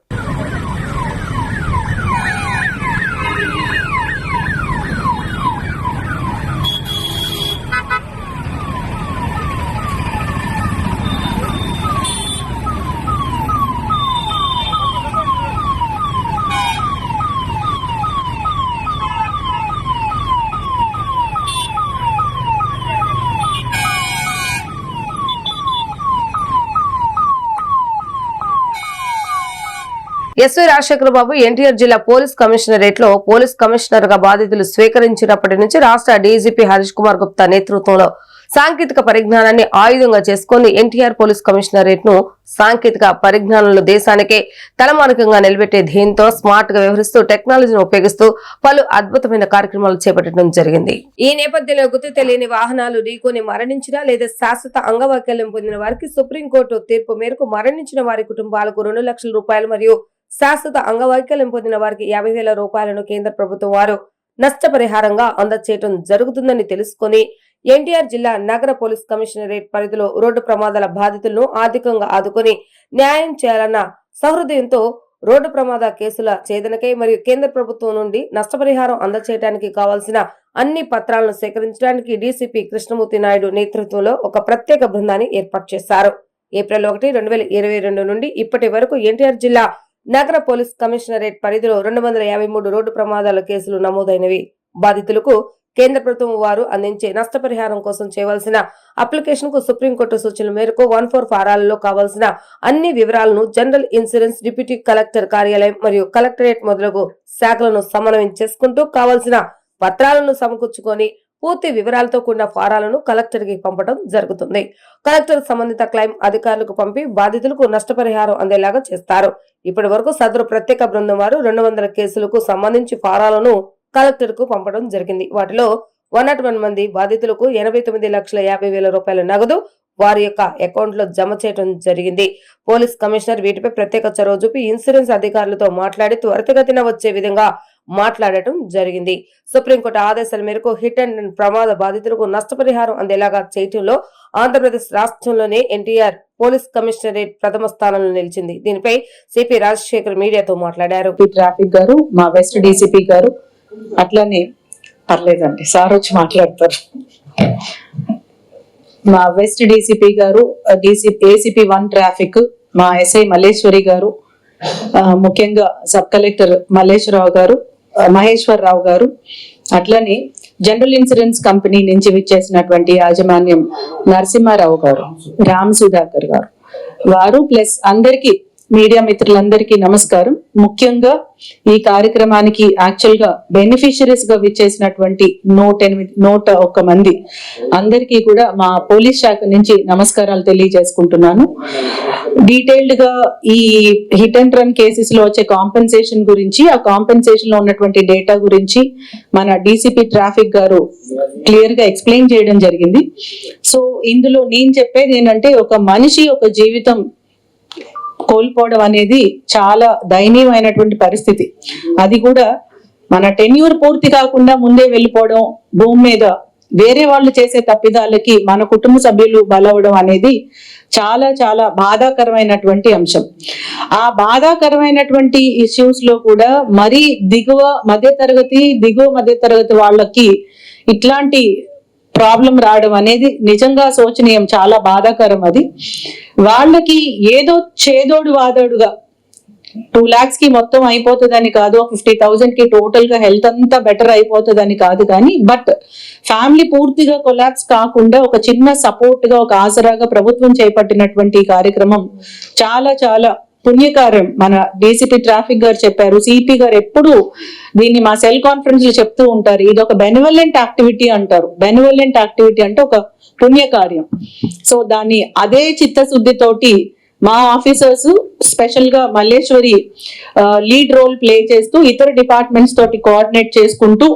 ఎస్వీ రాజశేఖర బాబు ఎన్టీఆర్ జిల్లా పోలీస్ కమిషనరేట్ లో పోలీస్ కమిషనర్ గా బాధ్యతలు స్వీకరించినప్పటి నుంచి రాష్ట్ర డీజీపీ హరీష్ కుమార్ గుప్తా నేతృత్వంలో సాంకేతిక పరిజ్ఞానాన్ని ఆయుధంగా చేసుకుని ఎన్టీఆర్ పోలీస్ కమిషనరేట్ ను సాంకేతిక పరిజ్ఞానంలో దేశానికే తలమానికంగా నిలబెట్టే ధ్యేయంతో స్మార్ట్ గా వ్యవహరిస్తూ టెక్నాలజీని ఉపయోగిస్తూ పలు అద్భుతమైన కార్యక్రమాలు చేపట్టడం జరిగింది. ఈ నేపథ్యంలో గుర్తు తెలియని వాహనాలు ఢీకొని మరణించిన లేదా శాశ్వత అంగవైకల్యం పొందిన వారికి సుప్రీంకోర్టు తీర్పు మేరకు మరణించిన వారి కుటుంబాలకు 2 లక్షల రూపాయలు మరియు శాశ్వత అంగవైకల్యం పొందిన వారికి 50,000 రూపాయలను కేంద్ర ప్రభుత్వం వారు నష్టపరిహారంగా అందజేయడం జరుగుతుందని తెలుసుకుని ఎన్టీఆర్ జిల్లా నగర పోలీస్ కమిషనరేట్ పరిధిలో రోడ్డు ప్రమాదాల బాధితులను ఆర్థికంగా ఆదుకొని న్యాయం చేయాలన్న సహృదయంతో రోడ్డు ప్రమాద కేసుల ఛేదనకై మరియు కేంద్ర ప్రభుత్వం నుండి నష్టపరిహారం అందజేయడానికి కావాల్సిన అన్ని పత్రాలను సేకరించడానికి డీసీపీ కృష్ణమూర్తి నాయుడు నేతృత్వంలో ఒక ప్రత్యేక బృందాన్ని ఏర్పాటు చేశారు. ఏప్రిల్ 1, 2022 నుండి ఇప్పటి వరకు ఎన్టీఆర్ జిల్లా నగర పోలీస్ కమిషనరేట్ పరిధిలో 253 రోడ్డు ప్రమాదాల కేసులు నమోదైనవి. బాధితులకు కేంద్ర ప్రభుత్వం వారు అందించే నష్టపరిహారం కోసం చేయవలసిన అప్లికేషన్ కు సుప్రీంకోర్టు సూచనల మేరకు 14 ఫారాలలో కావాల్సిన అన్ని వివరాలను జనరల్ ఇన్సూరెన్స్, డిప్యూటీ కలెక్టర్ కార్యాలయం మరియు కలెక్టరేట్ మొదలగు శాఖలను సమన్వయం చేసుకుంటూ కావాల్సిన పత్రాలను సమకూర్చుకొని పూర్తి వివరాలతో కూడిన ఫారాలను కలెక్టర్ కి పంపడం జరుగుతుంది. కలెక్టర్ సంబంధిత క్లెయిమ్ అధికారులకు పంపి బాధితులకు నష్టపరిహారం అందేలాగా చేస్తారు. ఇప్పటి వరకు సదరు ప్రత్యేక బృందం వారు 200 కేసులకు సంబంధించి ఫారాలను కలెక్టర్ కు పంపడం జరిగింది. వాటిలో 101 మంది బాధితులకు 89,50,000 రూపాయల నగదు వారి యొక్క అకౌంట్ లో జమ చేయడం జరిగింది. పోలీస్ కమిషనర్ వీటిపై ప్రత్యేక చొరవ చూపి ఇన్సూరెన్స్ అధికారులతో మాట్లాడి త్వరితగతిన వచ్చే విధంగా మాట్లాడటం జరిగింది. సుప్రీంకోర్టు ఆదేశాల మేరకు హిట్ అండ్ ప్రమాద బాధితులకు నష్టపరిహారం అందేలాగా చేయటంలో ఆంధ్రప్రదేశ్ రాష్ట్రంలోనే ఎన్టీఆర్ పోలీస్ కమిషనరేట్ ప్రథమ స్థానంలో నిలిచింది. దీనిపై సిపి రాజశేఖర్ మీడియాతో మాట్లాడారు. ట్రాఫిక్ గారు, మా వెస్ట్ డీసీపీ గారు, అట్లానే పర్లేదండి సార్ వచ్చి మాట్లాడతారు. మా వెస్ట్ డీసీపీ గారు, ఏసీపీ 1 ట్రాఫిక్, మా ఎస్ఐ మల్లేశ్వరి గారు, ముఖ్యంగా సబ్ కలెక్టర్ మల్లేశ్వరరావు గారు, మహేశ్వరరావు గారు, అట్లనే జనరల్ ఇన్సూరెన్స్ కంపెనీ నుంచి విచ్చేసినటువంటి యాజమాన్యం నరసింహారావు గారు, రామ్ సుధాకర్ గారు, వారు ప్లస్ అందరికి మీడియా మిత్రులందరికీ నమస్కారం. ముఖ్యంగా ఈ కార్యక్రమానికి యాక్చువల్ గా బెనిఫిషరీస్ గా విచ్చేసినటువంటి 101 మంది అందరికీ కూడా మా పోలీస్ శాఖ నుంచి నమస్కారాలు తెలియజేసుకుంటున్నాను. డీటెయిల్డ్ గా ఈ హిట్ అండ్ రన్ కేసెస్ లో వచ్చే కాంపెన్సేషన్ గురించి, ఆ కాంపెన్సేషన్ లో ఉన్నటువంటి డేటా గురించి మన డీసీపీ ట్రాఫిక్ గారు క్లియర్ గా ఎక్స్ప్లెయిన్ చేయడం జరిగింది. సో ఇందులో నేను చెప్పేది ఏంటంటే, ఒక మనిషి ఒక జీవితం కోల్పోవడం అనేది చాలా దయనీయమైనటువంటి పరిస్థితి. అది కూడా మన టెన్యూర్ పూర్తి కాకుండా ముందే వెళ్ళిపోవడం, భూమి మీద వేరే వాళ్ళు చేసే తప్పిదాలకి మన కుటుంబ సభ్యులు బలవడం అనేది చాలా చాలా బాధాకరమైనటువంటి అంశం. ఆ బాధాకరమైనటువంటి ఇష్యూస్ లో కూడా మరీ దిగువ మధ్యతరగతి వాళ్ళకి ఇట్లాంటి ప్రాబ్లం రావడం అనేది నిజంగా శోచనీయం, చాలా బాధాకరం. అది వాళ్ళకి ఏదో చేదోడు వాదోడుగా 2 lakhs కి మొత్తం అయిపోతుందని కాదు, 50,000 కి టోటల్ గా హెల్త్ అంతా బెటర్ అయిపోతుందని కాదు, కానీ బట్ ఫ్యామిలీ పూర్తిగా కొలాప్స్ కాకుండా ఒక చిన్న సపోర్ట్ గా, ఒక ఆసరాగా ప్రభుత్వం చేపట్టినటువంటి ఈ కార్యక్రమం చాలా చాలా పుణ్యకార్యం. మన డీసీపీ ట్రాఫిక్ గారు చెప్పారు, సిపి గారు ఎప్పుడు దీన్ని మా సెల్ కాన్ఫరెన్స్ లో చెప్తూ ఉంటారు, ఇది ఒక బెనివలెంట్ యాక్టివిటీ అంటారు. బెనివలెంట్ యాక్టివిటీ అంటే ఒక పుణ్యకార్యం. సో దాన్ని అదే చిత్తశుద్ధితోటి మా ఆఫీసర్స్, స్పెషల్ గా మల్లేశ్వరి లీడ్ రోల్ ప్లే చేస్తూ ఇతర డిపార్ట్మెంట్స్ తోటి కోఆర్డినేట్ చేసుకుంటూ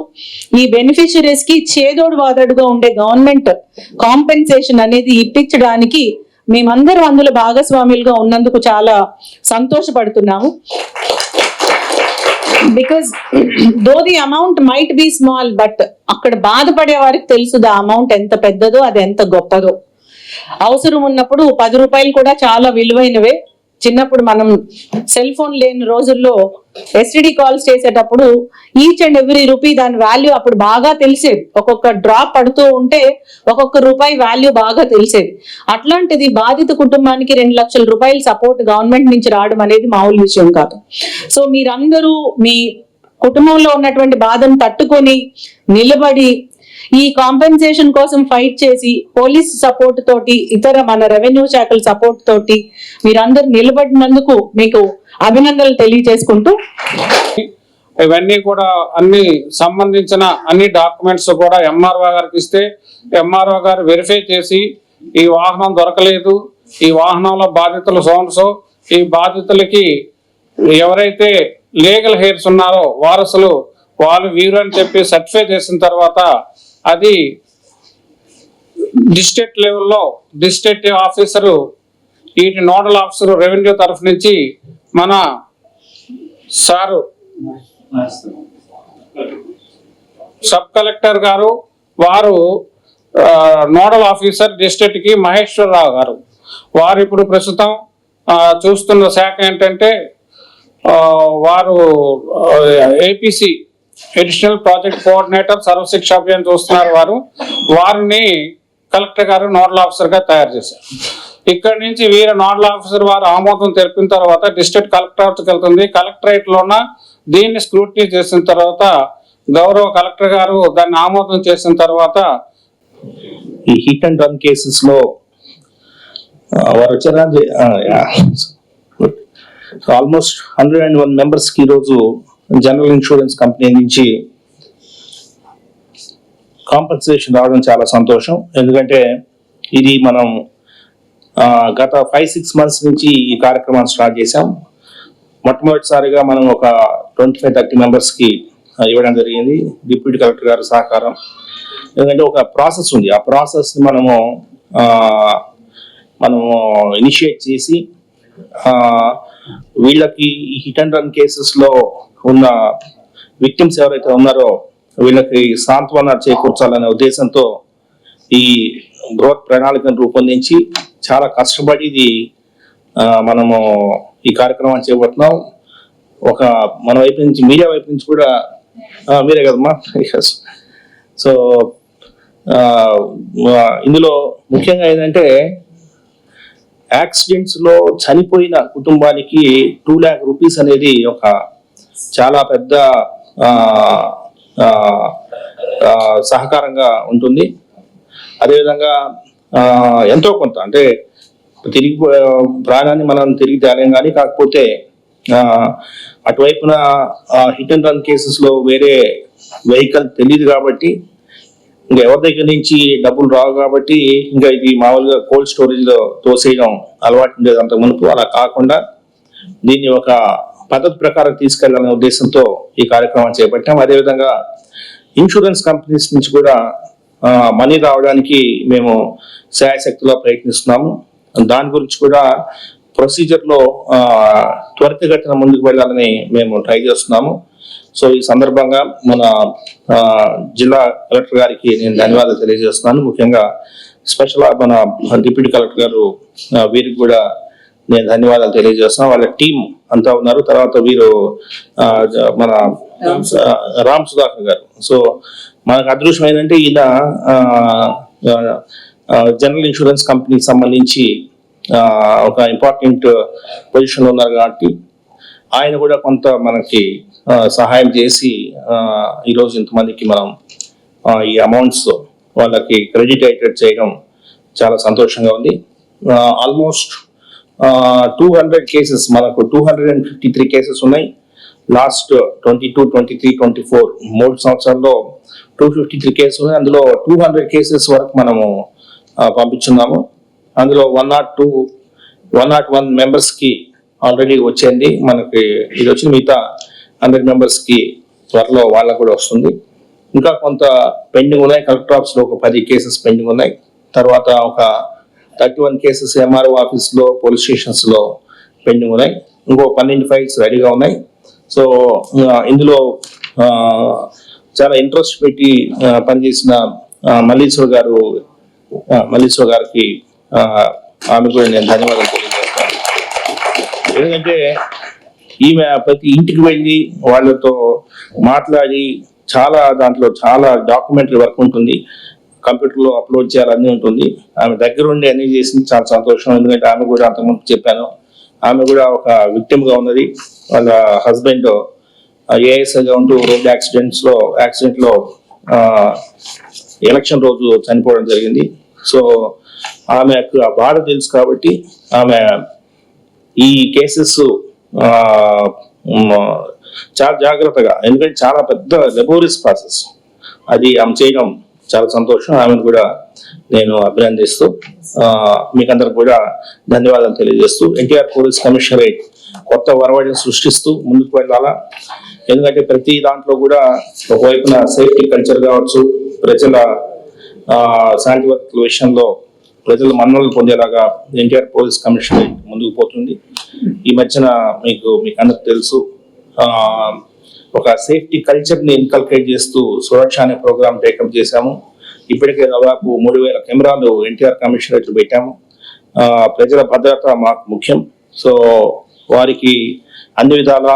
ఈ బెనిఫిషరీస్ కి చేదోడు వాదడుగా ఉండే గవర్నమెంట్ కాంపెన్సేషన్ అనేది ఇప్పించడానికి మేమందరం అందులో భాగస్వాములుగా ఉన్నందుకు చాలా సంతోషపడుతున్నాము. Because though the amount might be small, but అక్కడ బాధపడే వారికి తెలుసు ఆ అమౌంట్ ఎంత పెద్దదో, అది ఎంత గొప్పదో. అవసరం ఉన్నప్పుడు 10 రూపాయలు కూడా చాలా విలువైనవే. చిన్నప్పుడు మనం సెల్ ఫోన్ లేని రోజుల్లో ఎస్టిడి కాల్స్ చేసేటప్పుడు ఈచ్ అండ్ ఎవ్రీ రూపీ దాని వాల్యూ అప్పుడు బాగా తెలిసేది. ఒక్కొక్క డ్రాప్ పడుతూ ఉంటే ఒక్కొక్క రూపాయి వాల్యూ బాగా తెలిసేది. అట్లాంటిది బాధిత కుటుంబానికి 2 లక్షల రూపాయలు సపోర్ట్ గవర్నమెంట్ నుంచి రావడం అనేది మామూలు విషయం కాదు. సో మీరందరూ మీ కుటుంబంలో ఉన్నటువంటి బాధను తట్టుకొని నిలబడి ఈ కాంపెన్సేషన్ కోసం ఫైట్ చేసి పోలీస్ సపోర్ట్ తోటి, ఇతర మన రెవెన్యూ శాఖల సపోర్ట్ తోటి మీరందరూ నిలబడినందుకు మీకు అభినందనలు తెలియజేసుకుంటూ, ఇవన్నీ కూడా అన్ని సంబంధించిన అన్ని డాక్యుమెంట్స్ కూడా ఎంఆర్ఓ గారికి ఇస్తే ఎంఆర్ఓ గారు వెరిఫై చేసి ఈ వాహనం దొరకలేదు, ఈ వాహనంలో బాధితులు సోన్సో, ఈ బాధితులకి ఎవరైతే లీగల్ హెయిర్స్ ఉన్నారో వారసులు వాళ్ళు వీరు అని చెప్పి సర్టిఫై చేసిన తర్వాత అది డిస్ట్రిక్ట్ లెవెల్లో డిస్ట్రిక్ట్ ఆఫీసరు, ఈ నోడల్ ఆఫీసరు రెవెన్యూ తరఫు నుంచి మన సారు సబ్ కలెక్టర్ గారు, వారు నోడల్ ఆఫీసర్ డిస్ట్రిక్ట్ కి మహేశ్వరరావు గారు, వారు ఇప్పుడు ప్రస్తుతం చూస్తున్న శాఖ ఏంటంటే వారు APC additional project coordinator Sarva Shiksha Abhiyan చూస్తున్నారు. వారిని కలెక్టర్ గారు నోడల్ ఆఫీసర్ గా తయారు చేశారు. ఇక్కడ నుంచి వీరు నోడల్ ఆఫీసర్ వారు ఆమోదం తెలిపిన తర్వాత డిస్ట్రిక్ట్ కలెక్టరేట్కి వెళ్తుంది. కలెక్టరేట్ లోన దీన్ని స్క్రూటినీ చేసిన తర్వాత గౌరవ కలెక్టర్ గారు దాన్ని ఆమోదం చేసిన తర్వాత ఈ హిట్ అండ్ రన్ కేసెస్ లో వారు వచ్చారా? ఆల్మోస్ట్ 101 మెంబర్స్ కి ఈరోజు జనరల్ ఇన్సూరెన్స్ కంపెనీ నుంచి కాంపెన్సేషన్ రావడం చాలా సంతోషం. ఎందుకంటే ఇది మనం గత 5-6 మంత్స్ నుంచి ఈ కార్యక్రమాన్ని స్టార్ట్ చేశాం. మొట్టమొదటిసారిగా మనం ఒక 25-30 మెంబర్స్ కి ఇవ్వడం జరిగింది. డిప్యూటీ కలెక్టర్ గారి సహకారం. ఎందుకంటే ఒక ప్రాసెస్ ఉంది, ఆ ప్రాసెస్ ని మనము ఇనిషియేట్ చేసి వీళ్ళకి హిట్ అండ్ రన్ కేసెస్ లో ఉన్న విక్టిమ్స్ ఎవరైతే ఉన్నారో వీళ్ళకి సాంత్వన చేకూర్చాలనే ఉద్దేశంతో ఈ బృహత్ ప్రణాళికను రూపొందించి చాలా కష్టపడి ఇది మనము ఈ కార్యక్రమాన్ని చేపడుతున్నాం. ఒక మన వైపు నుంచి, మీడియా వైపు నుంచి కూడా మీరే కదమ్మా. సో ఇందులో ముఖ్యంగా ఏంటంటే యాక్సిడెంట్స్ లో చనిపోయిన కుటుంబానికి 2 lakh రూపీస్ అనేది ఒక చాలా పెద్ద సహకారంగా ఉంటుంది. అదేవిధంగా ఎంతో కొంత అంటే తిరిగి ప్రాణాన్ని మనం తిరిగి తేలేం, కానీ కాకపోతే అటువైపున హిట్ అండ్ రన్ కేసెస్లో వేరే వెహికల్ తెలియదు కాబట్టి, ఇంకా ఎవరి దగ్గర నుంచి డబ్బులు రావు కాబట్టి, ఇంకా ఇది మామూలుగా కోల్డ్ స్టోరేజ్లో తోసేయడం అలవాటు ఉండేది అంత మునుపు. అలా కాకుండా దీన్ని ఒక పద్ధతి ప్రకారం తీసుకెళ్లాలనే ఉద్దేశంతో ఈ కార్యక్రమం చేపట్టాం. అదేవిధంగా ఇన్సూరెన్స్ కంపెనీస్ నుంచి కూడా మనీ రావడానికి మేము శాయశక్తిలో ప్రయత్నిస్తున్నాము. దాని గురించి కూడా ప్రొసీజర్లో త్వరితగతిన ముందుకు వెళ్ళాలని మేము ట్రై చేస్తున్నాము. సో ఈ సందర్భంగా మన జిల్లా కలెక్టర్ గారికి నేను ధన్యవాదాలు తెలియజేస్తున్నాను. ముఖ్యంగా స్పెషల్ మన డిప్యూటీ కలెక్టర్ గారు వీరికి కూడా నేను ధన్యవాదాలు తెలియజేస్తున్నాను. వాళ్ళ టీం అంతా ఉన్నారు. తర్వాత వీరు మన రామ్ సుధాకర్ గారు. సో మనకు అదృష్టం ఏంటంటే ఈయన జనరల్ ఇన్సూరెన్స్ కంపెనీకి సంబంధించి ఒక ఇంపార్టెంట్ పొజిషన్లో ఉన్నారు కాబట్టి ఆయన కూడా కొంత మనకి సహాయం చేసి ఈరోజు ఇంతమందికి మనం ఈ అమౌంట్స్ వాళ్ళకి క్రెడిట్ అయ్యేటట్టు చేయడం చాలా సంతోషంగా ఉంది. ఆల్మోస్ట్ 200 కేసెస్, మనకు 253 కేసెస్ ఉన్నాయి. లాస్ట్ 22, 23, 24 3 సంవత్సరాల్లో 253 కేసులు ఉన్నాయి. అందులో 200 కేసెస్ వరకు మనము పంపించున్నాము. అందులో 101 మెంబర్స్కి ఆల్రెడీ వచ్చింది. మనకి ఇది వచ్చి మిగతా 100 మెంబర్స్కి త్వరలో వాళ్ళకు కూడా వస్తుంది. ఇంకా కొంత పెండింగ్ ఉన్నాయి. కలెక్టర్ ఆఫీస్లో ఒక 10 కేసెస్ పెండింగ్ ఉన్నాయి. తర్వాత ఒక 31 కేసెస్ ఎంఆర్ఓ ఆఫీస్లో, పోలీస్ స్టేషన్స్లో పెండింగ్ ఉన్నాయి. ఇంకో 12 ఫైల్స్ రెడీగా ఉన్నాయి. సో ఇందులో చాలా ఇంట్రెస్ట్ పెట్టి పనిచేసిన మల్లీశ్వర్ గారికి ఆమె కూడా నేను ధన్యవాదాలు తెలియజేస్తాను. ఎందుకంటే ఈమె ప్రతి ఇంటికి వెళ్ళి వాళ్ళతో మాట్లాడి దాంట్లో చాలా డాక్యుమెంటరీ వర్క్ ఉంటుంది, కంప్యూటర్లో అప్లోడ్ చేయాలన్నీ ఉంటుంది. ఆమె దగ్గరుండి అన్ని చేసింది, చాలా సంతోషం. ఎందుకంటే ఆమె కూడా అంతకుముందు చెప్పాను, ఆమె కూడా ఒక విక్టిమ్ గా ఉన్నది. వాళ్ళ హస్బెండ్ ఏఎస్ఐగా ఉంటూ రోడ్ యాక్సిడెంట్లో ఎలక్షన్ రోజు చనిపోవడం జరిగింది. సో ఆమెకు ఆ బాధ తెలుసు కాబట్టి ఆమె ఈ కేసెస్ చాలా జాగ్రత్తగా, ఎందుకంటే చాలా పెద్ద లెబోరియస్ ప్రాసెస్, అది ఆమె చేయడం చాలా సంతోషం. ఆమెను కూడా నేను అభినందిస్తూ మీకందరికి కూడా ధన్యవాదాలు తెలియజేస్తూ ఎన్టీఆర్ పోలీస్ కమిషనరేట్ కొత్త వరవడిని సృష్టిస్తూ ముందుకు వెళ్ళాలా. ఎందుకంటే ప్రతి దాంట్లో కూడా ఒకవైపున సేఫ్టీ కల్చర్ కావచ్చు, ప్రజల శాంతి భద్రతల విషయంలో ప్రజల మన్ననలు పొందేలాగా ఎన్టీఆర్ పోలీస్ కమిషనరేట్ ముందుకు పోతుంది. ఈ మధ్యన మీకు అందరికి తెలుసు, ఒక సేఫ్టీ కల్చర్ ని ఇన్కల్కేట్ చేస్తూ సురక్ష అనే ప్రోగ్రామ్ టేకప్ చేశాము. ఇప్పటికే దాదాపు 3000 కెమెరాలు ఎన్టీఆర్ కమిషనరేట్ పెట్టాము. ప్రజల భద్రత మాకు ముఖ్యం. సో వారికి అన్ని విధాల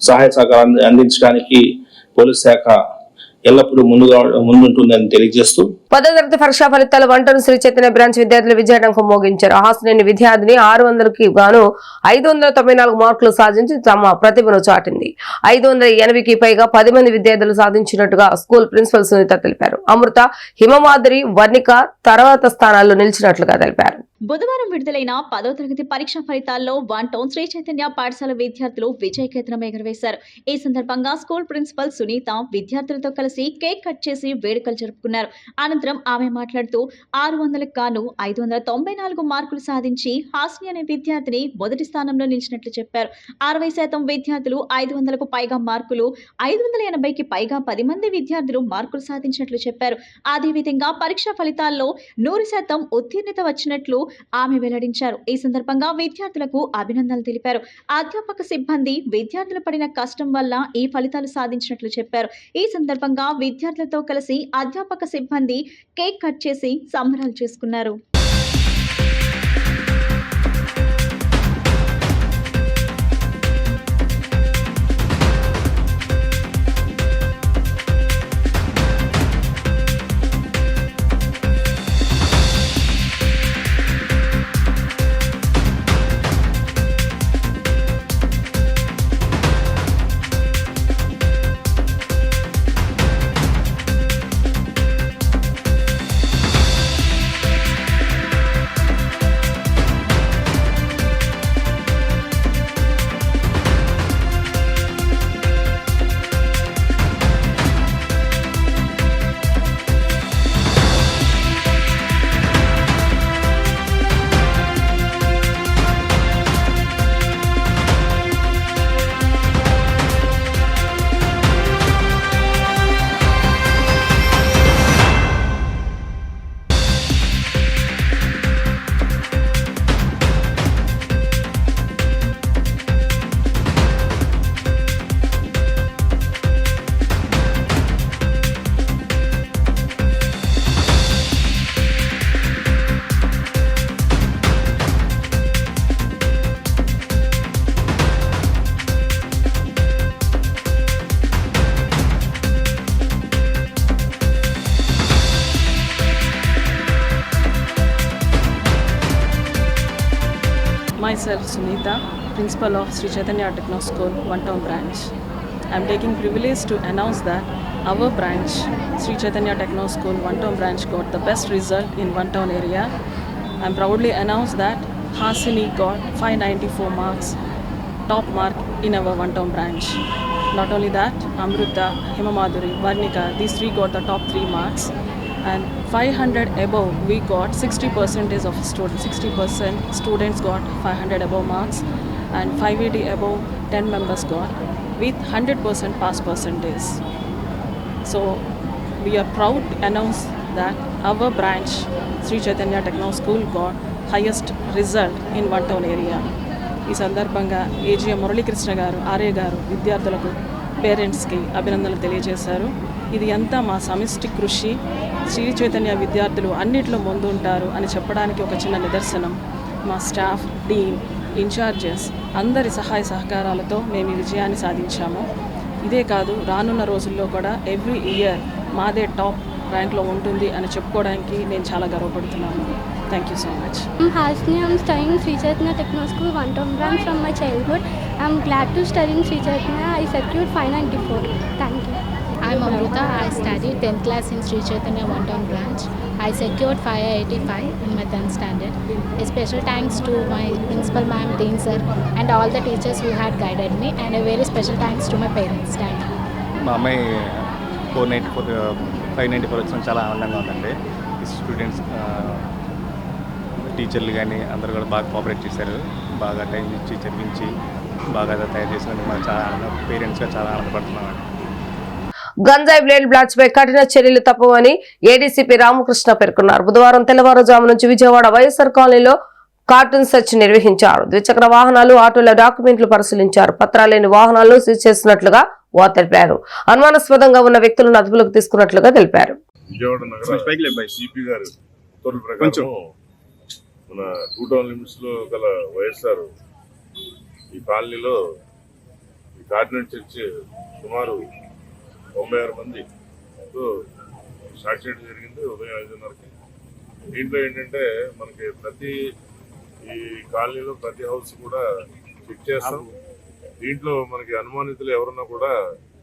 సహాయ సహకారాన్ని అందించడానికి పోలీస్ శాఖ ఎల్లప్పుడూ ముందుంటుందని తెలియజేస్తూ 10వ తరగతి పరీక్షా ఫలితాలు వంటను శ్రీ చైతన్య బ్రాంచ్ విద్యార్థులు విజయడంకం మోగించారు. హాస్నేని విద్యార్థిని 600కి గాను 594 మార్కులు సాధించి తమ ప్రతిభను చాటింది. 580కి పైగా 10 మంది విద్యార్థులు సాధించినట్టుగా స్కూల్ ప్రిన్సిపల్ సునీత తెలిపారు. అమృత, హిమమాద్రి, వర్ణిక తర్వాత స్థానాల్లో నిలిచినట్లుగా తెలిపారు. బుధవారం విడుదలైన 10వ తరగతి పరీక్షా ఫలితాల్లో వన్ టౌన్ శ్రీ చైతన్య పాఠశాల విద్యార్థులు విజయకేతనం ఎగురవేశారు. ఈ సందర్భంగా స్కూల్ ప్రిన్సిపల్ సునీత విద్యార్థులతో కలిసి కేక్ కట్ చేసి వేడుకలు జరుపుకున్నారు. అనంతరం ఆమె మాట్లాడుతూ 600కు గాను 594 మార్కులు సాధించి హాస్ని అనే విద్యార్థిని మొదటి స్థానంలో నిలిచినట్లు చెప్పారు. 60% విద్యార్థులు 500కు పైగా మార్కులు, 580కి పైగా 10 మంది విద్యార్థులు మార్కులు సాధించినట్లు చెప్పారు. అదేవిధంగా పరీక్షా ఫలితాల్లో 100% ఉత్తీర్ణత వచ్చినట్లు ఆమె వెల్లడించారు. ఈ సందర్భంగా విద్యార్థులకు అభినందనలు తెలిపారు. అధ్యాపక సిబ్బంది విద్యార్థులు పడిన కష్టం వల్ల ఈ ఫలితాలు సాధించినట్లు చెప్పారు. ఈ సందర్భంగా విద్యార్థులతో కలిసి అధ్యాపక సిబ్బంది కేక్ కట్ చేసి సంబరాలు చేసుకున్నారు. myself Sunita, Principal of Sri Chaitanya Techno School, One Town Branch. I am taking privilege to announce that our branch, Sri Chaitanya Techno School, One Town Branch, got the best result in One Town area. I am proudly announce that Hasini got 594 marks, top mark in our One Town Branch. Not only that, Amruta, Himamaduri, Varnika, these three got the top 3 marks. And 500 above, we got 60% of students. 60% students got 500 above marks, and 580 above 10 members got with 100% pass percentage. So we are proud to announce that our branch, Sri Chaitanya Techno School, got highest result in One Town area. ఈ సందర్భంగా AGM Muralikrishna గారు, RA గారు విద్యార్థులకు, పేరెంట్స్కి అభినందనలు తెలియజేశారు. ఇది అంతా మా సమిష్టి కృషి. శ్రీ చైతన్య విద్యార్థులు అన్నిట్లో ముందు ఉంటారు అని చెప్పడానికి ఒక చిన్న నిదర్శనం. మా స్టాఫ్, డీన్, ఇన్ఛార్జెస్ అందరి సహాయ సహకారాలతో మేము ఈ విజయాన్ని సాధించాము. ఇదే కాదు, రానున్న రోజుల్లో కూడా ఎవ్రీ ఇయర్ మాదే టాప్ ర్యాంక్లో ఉంటుంది అని చెప్పుకోవడానికి నేను చాలా గర్వపడుతున్నాను. Thank you so much. I'm Hasni. I'm studying Sri Chaitanya Techno School, One Town Branch from my childhood. I'm glad to study in Sri Chaitanya. I secured 594. Thank you. I'm Amruta. I studied 10th class in Sri Chaitanya One Town Branch. I secured 585 in my 10th standard. A special thanks to my principal ma'am, dean sir, and all the teachers who had guided me, and a very special thanks to my parents. Thank you. మా అమ్మాయి 594 వచ్చిన చాలా ఆనందంగా ఉందండి. Students, టీచర్లు కానీ అందరూ కూడా బాగా కోఆపరేట్ చేశారు. బాగా టైం ఇచ్చి చదివించి బాగా తయారు చేసినందుకు మనం చాలా పేరెంట్స్గా చాలా ఆనందపడుతున్నామండి. గంజాయి బ్లేడ్ బ్లాట్స్ పై కఠిన చర్యలు తప్పవని ఏడీసీపీ రామకృష్ణ పేర్కొన్నారు. బుధవారం తెల్లవారుజాము నుంచి విజయవాడ వైఎస్ఆర్ కాలనీలో కార్టూన్ సెర్చ్ నిర్వహించారు. ద్విచక్ర వాహనాలు, ఆటోల డాక్యుమెంట్లు పరిశీలించారు. పత్రాలేని వాహనాలను సీజ్ చేస్తున్నట్లుగా వారు తెలిపారు. అనుమానాస్పదంగా ఉన్న వ్యక్తులను అదుపులోకి తీసుకున్నట్లుగా తెలిపారు. విజయవాడ నగర సిపి గారు ఉత్తర్వుల ప్రకారం మన 2 టౌన్ లిమిట్స్ లో గల వైఎస్ఆర్ ఈ కాలనీలో ఈ కార్డినెట్ చర్చ్ సుమారు 96 మందితో స్టార్ట్ చేయడం జరిగింది ఉదయం 5:30కి. దీంట్లో ఏంటంటే మనకి ప్రతి ఈ కాలనీలో ప్రతి హౌస్ కూడా చెక్ చేస్తాం. దీంట్లో మనకి అనుమానితులు ఎవరున్నా కూడా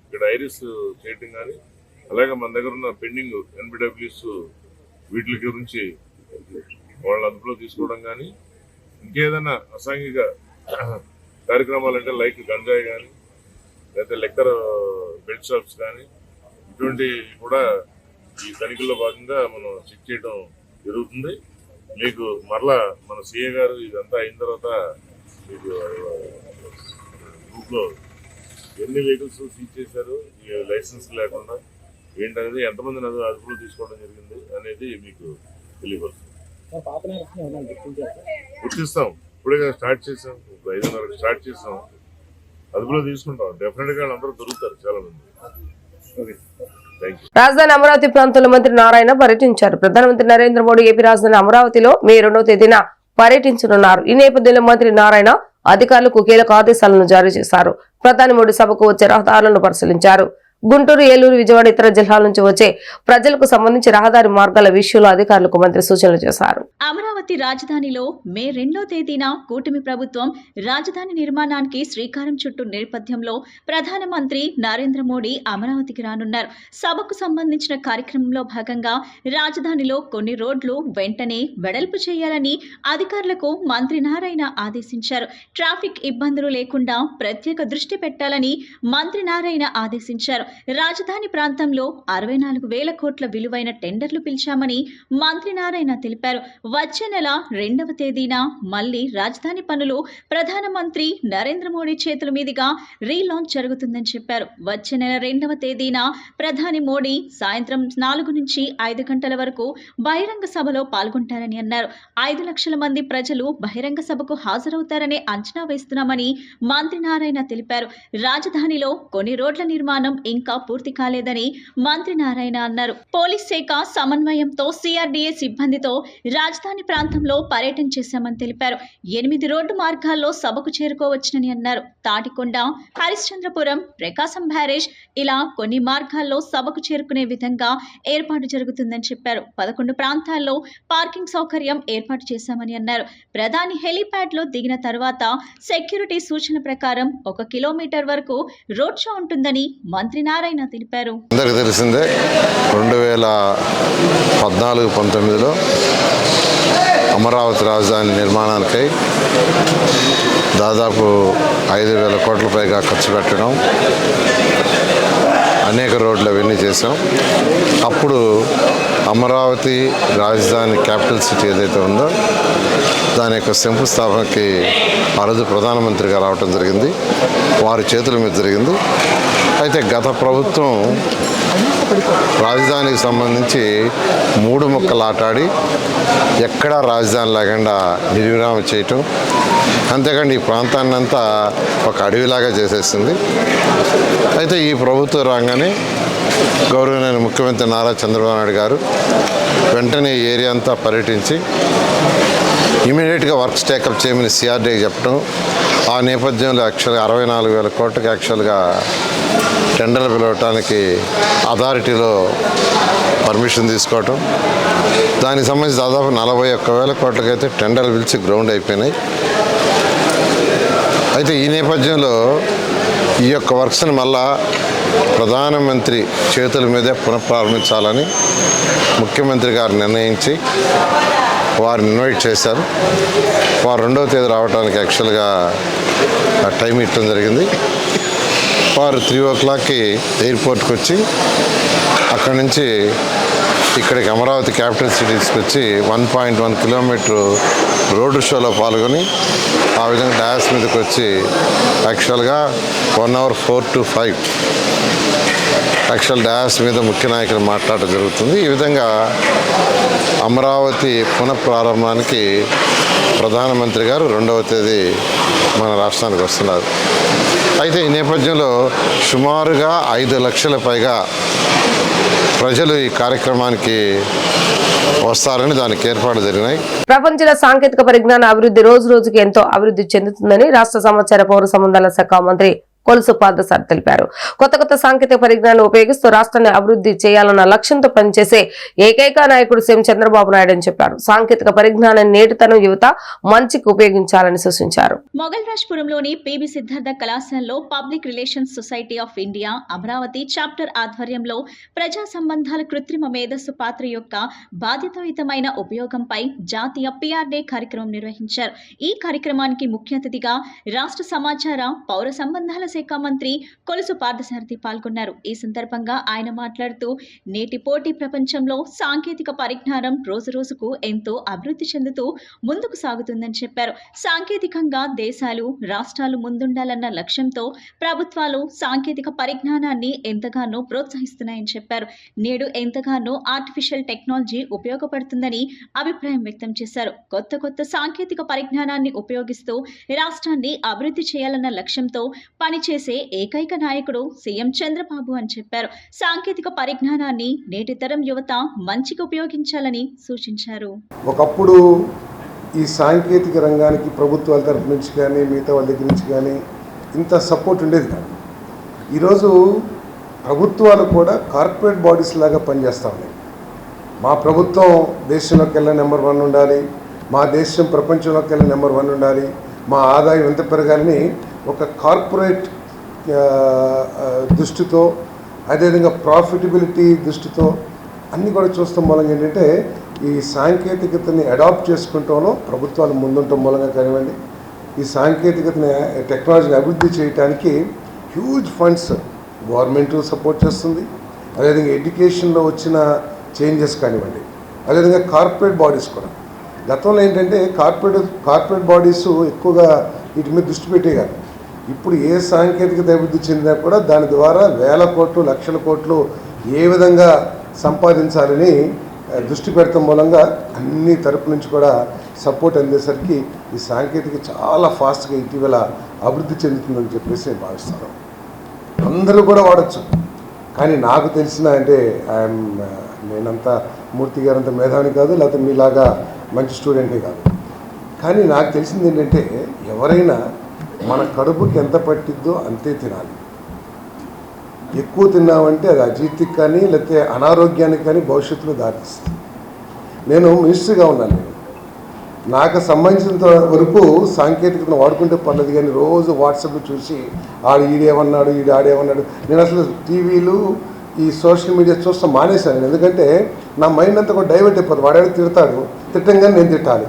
ఇక్కడ ఐరిస్ చేయటం కానీ, అలాగే మన దగ్గర ఉన్న పెండింగ్ ఎన్బిడబ్ల్యూస్ వీటి గురించి వాళ్ళ అదుపులో తీసుకోవడం కానీ, ఇంకేదైనా అసాంఘిక కార్యక్రమాలు అంటే లైక్ గంజాయి కానీ, లేకపోతే లెక్కర్ బెల్ట్ షాప్స్ కానీ, ఇటువంటి కూడా ఈ తనిఖీల్లో భాగంగా మనం చెక్ చేయడం జరుగుతుంది. మీకు మరలా మన సిఏ గారు ఇదంతా అయిన తర్వాత మీకు గ్రూప్లో ఎన్ని వెహికల్స్ సీజ్ చేశారు, ఈ లైసెన్స్ లేకుండా ఏంటనేది, ఎంతమందిని అదుపులో తీసుకోవడం జరిగింది అనేది మీకు తెలియపరుస్తుంది. గుర్తిస్తాం. ఇప్పుడే స్టార్ట్ చేసాం, 5:30 స్టార్ట్ చేసాం. అదుపులో తీసుకుంటాం. డెఫినెట్ గా అందరూ దొరుకుతారు చాలా మంది. రాజధాని అమరావతి ప్రాంతంలో మంత్రి నారాయణ పర్యటించారు. ప్రధానమంత్రి నరేంద్ర మోడీ ఏపీ రాజధాని అమరావతిలో మే 2వ తేదీన పర్యటించనున్నారు. ఈ నేపథ్యంలో మంత్రి నారాయణ అధికారులకు కీలక ఆదేశాలను జారీ చేశారు. ప్రధాని మోడీ సభకు వచ్చే రహదారులను పరిశీలించారు. గుంటూరు, ఏలూరు, విజయవాడ ఇతర జిల్లాల నుంచి వచ్చే ప్రజలకు సంబంధించి రహదారి మార్గాల విషయంలో అధికారులకు మంత్రి సూచనలు చేశారు. అమరావతి రాజధానిలో మే 2వ తేదీన కూటమి ప్రభుత్వం రాజధాని నిర్మాణానికి శ్రీకారం చుట్టూ నేపథ్యంలో ప్రధానమంత్రి నరేంద్ర మోడీ అమరావతికి రానున్నారు. సభకు సంబంధించిన కార్యక్రమంలో భాగంగా రాజధానిలో కొన్ని రోడ్లు వెంటనే వెడల్పు చేయాలని అధికారులకు మంత్రి నారాయణ ఆదేశించారు. ట్రాఫిక్ ఇబ్బందులు లేకుండా ప్రత్యేక దృష్టి పెట్టాలని మంత్రి నారాయణ ఆదేశించారు. రాజధాని ప్రాంతంలో 64,000 కోట్ల విలువైన టెండర్లు పిలిచామని మంత్రి నారాయణ తెలిపారు. వచ్చే నెల 2వ తేదీన మళ్లీ రాజధాని పనులు ప్రధానమంత్రి నరేంద్ర మోడీ చేతుల మీదుగా రీలాంచ్ జరుగుతుందని చెప్పారు. వచ్చే నెల 2వ తేదీన ప్రధాని మోడీ సాయంత్రం 4 నుంచి 5 గంటల వరకు బహిరంగ సభలో పాల్గొంటారని అన్నారు. 5 లక్షల మంది ప్రజలు బహిరంగ సభకు హాజరవుతారనే అంచనా వేస్తున్నామని మంత్రి నారాయణ తెలిపారు. రాజధానిలో కొన్ని రోడ్ల నిర్మాణం ఇంకా పూర్తి కాలేదని మంత్రి నారాయణ అన్నారు. పోలీస్ శాఖ సమన్వయంతో CRDA సిబ్బందితో రాజధాని ప్రాంతంలో పర్యటన చేశామని తెలిపారు. 8 రోడ్డు మార్గాల్లో సభకు చేరుకోవచ్చునని అన్నారు. తాటికొండ, హరిశ్చంద్రపురం, ప్రకాశం బ్యారేజ్ ఇలా కొన్ని మార్గాల్లో సభకు చేరుకునే విధంగా ఏర్పాటు జరుగుతుందని చెప్పారు. 11 ప్రాంతాల్లో పార్కింగ్ సౌకర్యం ఏర్పాటు చేశామని అన్నారు. ప్రధాని హెలీప్యాడ్ లో దిగిన తర్వాత సెక్యూరిటీ సూచన ప్రకారం 1 కిలోమీటర్ వరకు రోడ్ షో ఉంటుందని మంత్రి నారాయణ తెలిపారు. అందరికీ తెలిసిందే 2014-19లో అమరావతి రాజధాని నిర్మాణానికై దాదాపు 5,000 కోట్ల పైగా ఖర్చు పెట్టడం, అనేక రోడ్లు అవన్నీ చేసాం. అప్పుడు అమరావతి రాజధాని క్యాపిటల్ సిటీ ఏదైతే ఉందో దాని యొక్క శంకుస్థాపనకి ఆ రోజు ప్రధానమంత్రిగా రావటం జరిగింది. వారి చేతుల మీద జరిగింది. అయితే గత ప్రభుత్వం రాజధానికి సంబంధించి 3 ముక్కలు ఆటాడి ఎక్కడా రాజధాని లేకుండా నిర్విరామం చేయటం, అంతేకాండి ఈ ప్రాంతాన్ని అంతా ఒక అడవిలాగా చేసేసింది. అయితే ఈ ప్రభుత్వం రాగానే గౌరవనీయ ముఖ్యమంత్రి నారా చంద్రబాబు నాయుడు గారు వెంటనే ఈ ఏరియా అంతా పర్యటించి ఇమీడియట్గా వర్క్స్ టేకప్ చేయమని CRDA చెప్పడం, ఆ నేపథ్యంలో యాక్చువల్గా 64,000 కోట్లకి యాక్చువల్గా టెండర్లు పిలవటానికి అథారిటీలో పర్మిషన్ తీసుకోవటం, దానికి సంబంధించి దాదాపు 41,000 కోట్లకైతే టెండర్లు పిలిచి గ్రౌండ్ అయిపోయినాయి. అయితే ఈ నేపథ్యంలో ఈ యొక్క వర్క్స్ని మళ్ళా ప్రధానమంత్రి చేతుల మీదే పునఃప్రారంభించాలని ముఖ్యమంత్రి గారు నిర్ణయించి వారిని ఇన్వైట్ చేశారు. వారు 2వ తేదీ రావడానికి యాక్చువల్గా టైం ఇవ్వడం జరిగింది. వారు 3 o'clockకి ఎయిర్పోర్ట్కి వచ్చి అక్కడి నుంచి ఇక్కడికి అమరావతి క్యాపిటల్ సిటీస్కి వచ్చి 1.1 కిలోమీటర్ రోడ్డు షోలో పాల్గొని ఆ విధంగా డాస్ మీదకి వచ్చి యాక్చువల్గా 1 hour 4 to 5 యాక్చువల్ డాస్ మీద ముఖ్య నాయకులు మాట్లాడటం జరుగుతుంది. ఈ విధంగా అమరావతి పునఃప్రారంభానికి ప్రధానమంత్రి గారు 2వ తేదీ మన రాష్ట్రానికి వస్తున్నారు. అయితే ఈ నేపథ్యంలో సుమారుగా 5 లక్షల పైగా ప్రజలు ఈ కార్యక్రమానికి వస్తారని దానికి ఏర్పాటు జరిగినాయి. ప్రపంచంలో సాంకేతిక పరిజ్ఞాన అభివృద్ధి రోజు రోజుకి ఎంతో అభివృద్ధి చెందుతుందని రాష్ట్ర సమాచార పౌర సంబంధాల శాఖ మంత్రి కొలుసు పార్థసారథి తెలిపారు. కొత్త సాంకేతిక పరిజ్ఞానం ఉపయోగిస్తూ రాష్ట్రాన్ని అభివృద్ధి చేయాలన్న లక్ష్యంతో పనిచేసే ఏకైక నాయకుడు సీఎం చంద్రబాబు నాయుడు అని చెప్పారు. సాంకేతిక పరిజ్ఞానం నేటితనం యువత మంచికి ఉపయోగించాలని సూచించారు. మొగల్ రాజ్పురంలోని PB సిద్ధార్థ కళాశాలలో public relations society of India Amaravati chapter ఆధ్వర్యంలో ప్రజా సంబంధాల కృత్రిమ మేధస్సు పాత్ర యొక్క బాధ్యతాయుతమైన ఉపయోగంపై జాతీయ PRD కార్యక్రమం నిర్వహించారు. ఈ కార్యక్రమానికి ముఖ్య అతిథిగా రాష్ట్ర సమాచార పౌర సంబంధాల శాఖ మంత్రి కొలుసు పార్థసారథి పాల్గొన్నారు. ఈ సందర్భంగా ఆయన మాట్లాడుతూ నేటి పోటీ ప్రపంచంలో సాంకేతిక పరిజ్ఞానం రోజు రోజుకు ఎంతో అభివృద్ధి చెందుతూ ముందుకు సాగుతుందని చెప్పారు. సాంకేతికంగా దేశాలు రాష్ట్రాలు ముందుండాలన్న లక్ష్యంతో ప్రభుత్వాలు సాంకేతిక పరిజ్ఞానాన్ని ఎంతగానో ప్రోత్సహిస్తున్నాయని చెప్పారు. నేడు ఎంతగానో ఆర్టిఫిషియల్ టెక్నాలజీ ఉపయోగపడుతుందని అభిప్రాయం వ్యక్తం చేశారు. కొత్త సాంకేతిక పరిజ్ఞానాన్ని ఉపయోగిస్తూ రాష్ట్రాన్ని అభివృద్ధి చేయాలన్న లక్ష్యంతో పనిచేసే ఏకైక నాయకుడు సీఎం చంద్రబాబు అని చెప్పారు. సాంకేతిక పరిజ్ఞానాన్ని నేటి తరం యువత మంచిగా ఉపయోగించాలని సూచించారు. ఒకప్పుడు ఈ సాంకేతిక రంగానికి ప్రభుత్వాల తరఫు నుంచి కానీ మిగతా వాళ్ళ దగ్గర నుంచి కానీ ఇంత సపోర్ట్ ఉండేది కాదు. ఈరోజు ప్రభుత్వాలు కూడా కార్పొరేట్ బాడీస్ లాగా పనిచేస్తూ ఉన్నాయి. మా ప్రభుత్వం దేశంలోకి వెళ్ళిన నెంబర్ 1 ఉండాలి, మా దేశం ప్రపంచంలోకి వెళ్ళిన నెంబర్ 1 ఉండాలి, మా ఆదాయం ఎంత పెరగాలని ఒక కార్పొరేట్ దృష్టితో, అదేవిధంగా ప్రాఫిటబిలిటీ దృష్టితో అన్నీ కూడా చూస్తాం. మూలంగా ఏంటంటే ఈ సాంకేతికతని అడాప్ట్ చేసుకుంటామో ప్రభుత్వాలు ముందుండటం మూలంగా కానివ్వండి, ఈ సాంకేతికతని టెక్నాలజీని అభివృద్ధి చేయడానికి హ్యూజ్ ఫండ్స్ గవర్నమెంట్ సపోర్ట్ చేస్తుంది. అదేవిధంగా ఎడ్యుకేషన్లో వచ్చిన చేంజెస్ కానివ్వండి, అదేవిధంగా కార్పొరేట్ బాడీస్ కూడా. గతంలో ఏంటంటే కార్పొరేట్ బాడీస్ ఎక్కువగా వీటి మీద దృష్టి పెట్టేగారు. ఇప్పుడు ఏ సాంకేతికత అభివృద్ధి చెందినా కూడా దాని ద్వారా వేల కోట్లు, లక్షల కోట్లు ఏ విధంగా సంపాదించాలని దృష్టి పెడతాం మూలంగా అన్ని తరపు నుంచి కూడా సపోర్ట్ అందేసరికి ఈ సాంకేతిక చాలా ఫాస్ట్గా ఇటీవల అభివృద్ధి చెందుతుందని చెప్పేసి నేను భావిస్తాను. అందరూ కూడా వాడచ్చు. కానీ నాకు తెలిసిన అంటే నేనంత మూర్తి గారంత మేధావిని కాదు, లేకపోతే మీలాగా మంచి స్టూడెంటే కాదు. కానీ నాకు తెలిసింది ఏంటంటే ఎవరైనా మన కడుపుకి ఎంత పట్టిద్దో అంతే తినాలి. ఎక్కువ తిన్నామంటే అది అజీర్తికి కానీ లేకపోతే అనారోగ్యానికి కానీ భవిష్యత్తులో దారిస్తుంది. నేను మినిస్టర్గా ఉన్నాను. నాకు సంబంధించినంత వరకు సాంకేతికతను వాడుకుంటే పర్లేదు, కానీ రోజు వాట్సాప్లో చూసి ఈడేమన్నాడు ఆడేమన్నాడు. నేను అసలు టీవీలు ఈ సోషల్ మీడియా చూస్తాం మానేశాను. ఎందుకంటే నా మైండ్ అంతా కూడా డైవర్ట్ అయిపోతుంది. వాడాడు తిడతాడు, తిట్టంగానే నేను తిట్టాలి.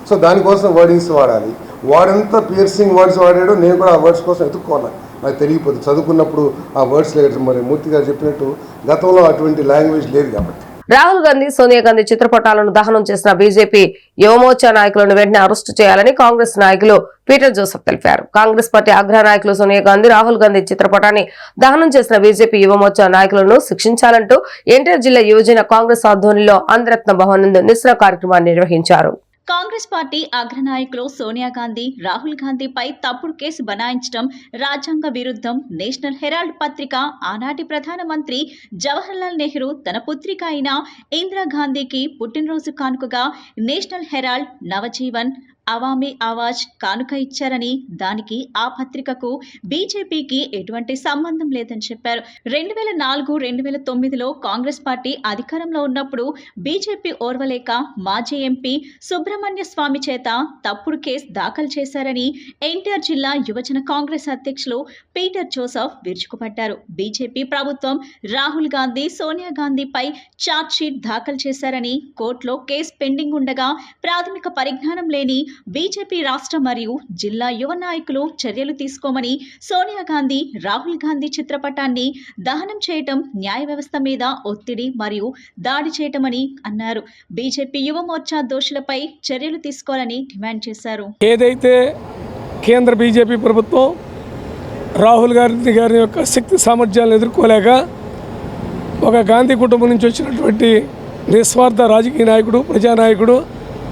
సో దానికోసం వర్డింగ్స్ వాడాలి. వాడంతా పియర్సింగ్ వర్డ్స్ వాడాడు, నేను కూడా ఆ వర్డ్స్ కోసం ఎత్తుక్కోవాలి. నాకు తెలియకపోతుంది, చదువుకున్నప్పుడు ఆ వర్డ్స్ లేదు. మరి మూర్తి గారు చెప్పినట్టు గతంలో అటువంటి లాంగ్వేజ్ లేదు కాబట్టి. రాహుల్ గాంధీ, సోనియా గాంధీ చిత్రపటాలను దహనం చేసిన బీజేపీ యువమోర్చా నాయకులను వెంటనే అరెస్టు చేయాలని కాంగ్రెస్ నాయకులు పీటర్ జోసెఫ్ తెలిపారు. కాంగ్రెస్ పార్టీ అగ్ర నాయకులు సోనియా గాంధీ, రాహుల్ గాంధీ చిత్రపటాన్ని దహనం చేసిన బీజేపీ యువమోర్చా నాయకులను శిక్షించాలంటూ ఎన్టీఆర్ జిల్లా యువజన కాంగ్రెస్ ఆధ్వర్యంలో ఆంధ్రరత్న భవన్ నందు నిరసన కార్యక్రమాన్ని నిర్వహించారు. కాంగ్రెస్ పార్టీ అగ్రనాయకులు సోనియా గాంధీ, రాహుల్ గాంధీపై తప్పుడు కేసు బనాయించడం రాజ్యాంగ విరుద్ధం. నేషనల్ హెరాల్డ్ పత్రిక ఆనాటి ప్రధానమంత్రి జవహర్లాల్ నెహ్రూ తన పుత్రిక అయిన ఇందిరాగాంధీకి పుట్టినరోజు కానుకగా నేషనల్ హెరాల్డ్, నవజీవన్, అవామీ ఆవాజ్ కానుక ఇచ్చారని, దానికి ఆ పత్రికకు బీజేపీకి ఎటువంటి సంబంధం లేదని చెప్పారు. 2004-2009లో కాంగ్రెస్ పార్టీ అధికారంలో ఉన్నప్పుడు బీజేపీ ఓర్వలేక మాజీ ఎంపీ సుబ్రహ్మణ్య స్వామి చేత తప్పుడు కేసు దాఖలు చేశారని ఎన్టీఆర్ జిల్లా యువజన కాంగ్రెస్ అధ్యక్షులు పీటర్ జోసెఫ్ విరుచుకుపడ్డారు. బీజేపీ ప్రభుత్వం రాహుల్ గాంధీ, సోనియా గాంధీపై ఛార్జ్షీట్ దాఖలు చేశారని, కోర్టులో కేసు పెండింగ్ ఉండగా ప్రాథమిక పరిజ్ఞానం లేని బీజేపీ రాష్ట్ర మరియు జిల్లా యువ నాయకులు చర్యలు తీసుకోమని, సోనియా గాంధీ, రాహుల్ గాంధీ చిత్రపటాన్ని దహనం చేయటం న్యాయ వ్యవస్థ మీద ఒత్తిడి మరియు దాడి చేయటమని అన్నారు. బీజేపీ యువ మోర్చా దోషులపై చర్యలు తీసుకోవాలని డిమాండ్ చేశారు. ఏదైతే కేంద్ర బీజేపీ ప్రభుత్వం రాహుల్ గాంధీ గారి యొక్క శక్తి సామర్థ్యాలను ఎదుర్కోలేక ఒక గాంధీ కుటుంబం నుంచి వచ్చినటువంటి నిస్వార్థ రాజకీయ నాయకుడు, ప్రజానాయకుడు,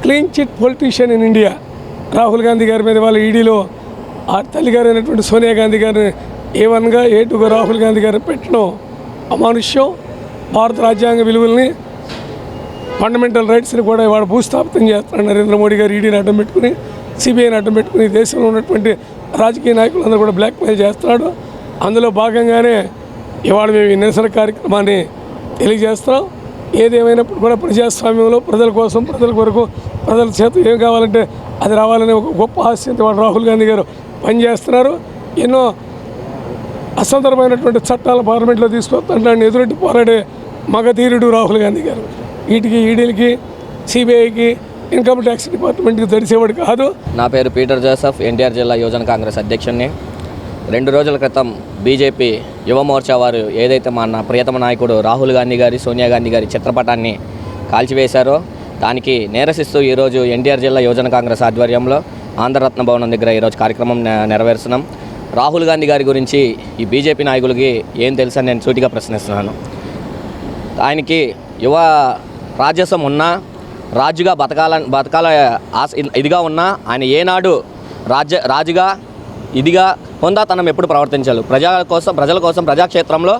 clean chit politician in India Rahul Gandhi గారి మీద వాళ్ళ ఈడీలో ఆ తల్లిగారు అయినటువంటి సోనియా గాంధీ గారిని A1గా A2గా రాహుల్ గాంధీ గారిని పెట్టడం అమానుష్యం. భారత రాజ్యాంగ విలువల్ని, ఫండమెంటల్ రైట్స్ని కూడా ఇవాళ భూస్థాపితం చేస్తున్నాడు నరేంద్ర మోడీ గారు. ఈడీని అడ్డం పెట్టుకుని, సిబిఐని అడ్డం పెట్టుకుని దేశంలో ఉన్నటువంటి రాజకీయ నాయకులందరూ కూడా బ్లాక్మెయిల్ చేస్తున్నాడు. అందులో భాగంగానే ఇవాళ మేము ఈ నిరసన కార్యక్రమాన్ని తెలియజేస్తున్నాం. ఏదేమైనప్పుడు కూడా ప్రజాస్వామ్యంలో ప్రజల కోసం, ప్రజల కొరకు, ప్రజల చేత ఏం కావాలంటే అది రావాలనే ఒక గొప్ప ఆశయంతో వాళ్ళు రాహుల్ గాంధీ గారు పనిచేస్తున్నారు. ఎన్నో అసందర్భమైనటువంటి చట్టాలు పార్లమెంట్లో తీసుకొస్తాను ఎదురెట్టి పోరాడే మగధీరుడు రాహుల్ గాంధీ గారు. వీటికి ఈడీలకి, సిబిఐకి, ఇన్కమ్ ట్యాక్స్ డిపార్ట్మెంట్కి తెలిసేవాడు కాదు. నా పేరు పీటర్ జోసెఫ్, ఎన్టీఆర్ జిల్లా యువజన కాంగ్రెస్ అధ్యక్షుడిని. 2 రోజుల క్రితం బీజేపీ యువ మోర్చా వారు ఏదైతే మన ప్రియతమ నాయకుడు రాహుల్ గాంధీ గారి, సోనియా గాంధీ గారి చిత్రపటాన్ని కాల్చివేశారో దానికి నిరసిస్తూ ఈరోజు ఎన్టీఆర్ జిల్లా యువజన కాంగ్రెస్ ఆధ్వర్యంలో ఆంధ్రరత్న భవనం దగ్గర ఈరోజు కార్యక్రమం నెరవేరుస్తున్నాం. రాహుల్ గాంధీ గారి గురించి ఈ బీజేపీ నాయకులకి ఏం తెలుసని నేను సూటిగా ప్రశ్నిస్తున్నాను. ఆయనకి యువ రాజ్యసం ఉన్నా, రాజుగా బతకాల ఆశ ఇదిగా ఉన్నా, ఆయన ఏనాడు రాజుగా ఇదిగా హోందాతనం ఎప్పుడు ప్రవర్తించాలి. ప్రజల కోసం ప్రజాక్షేత్రంలో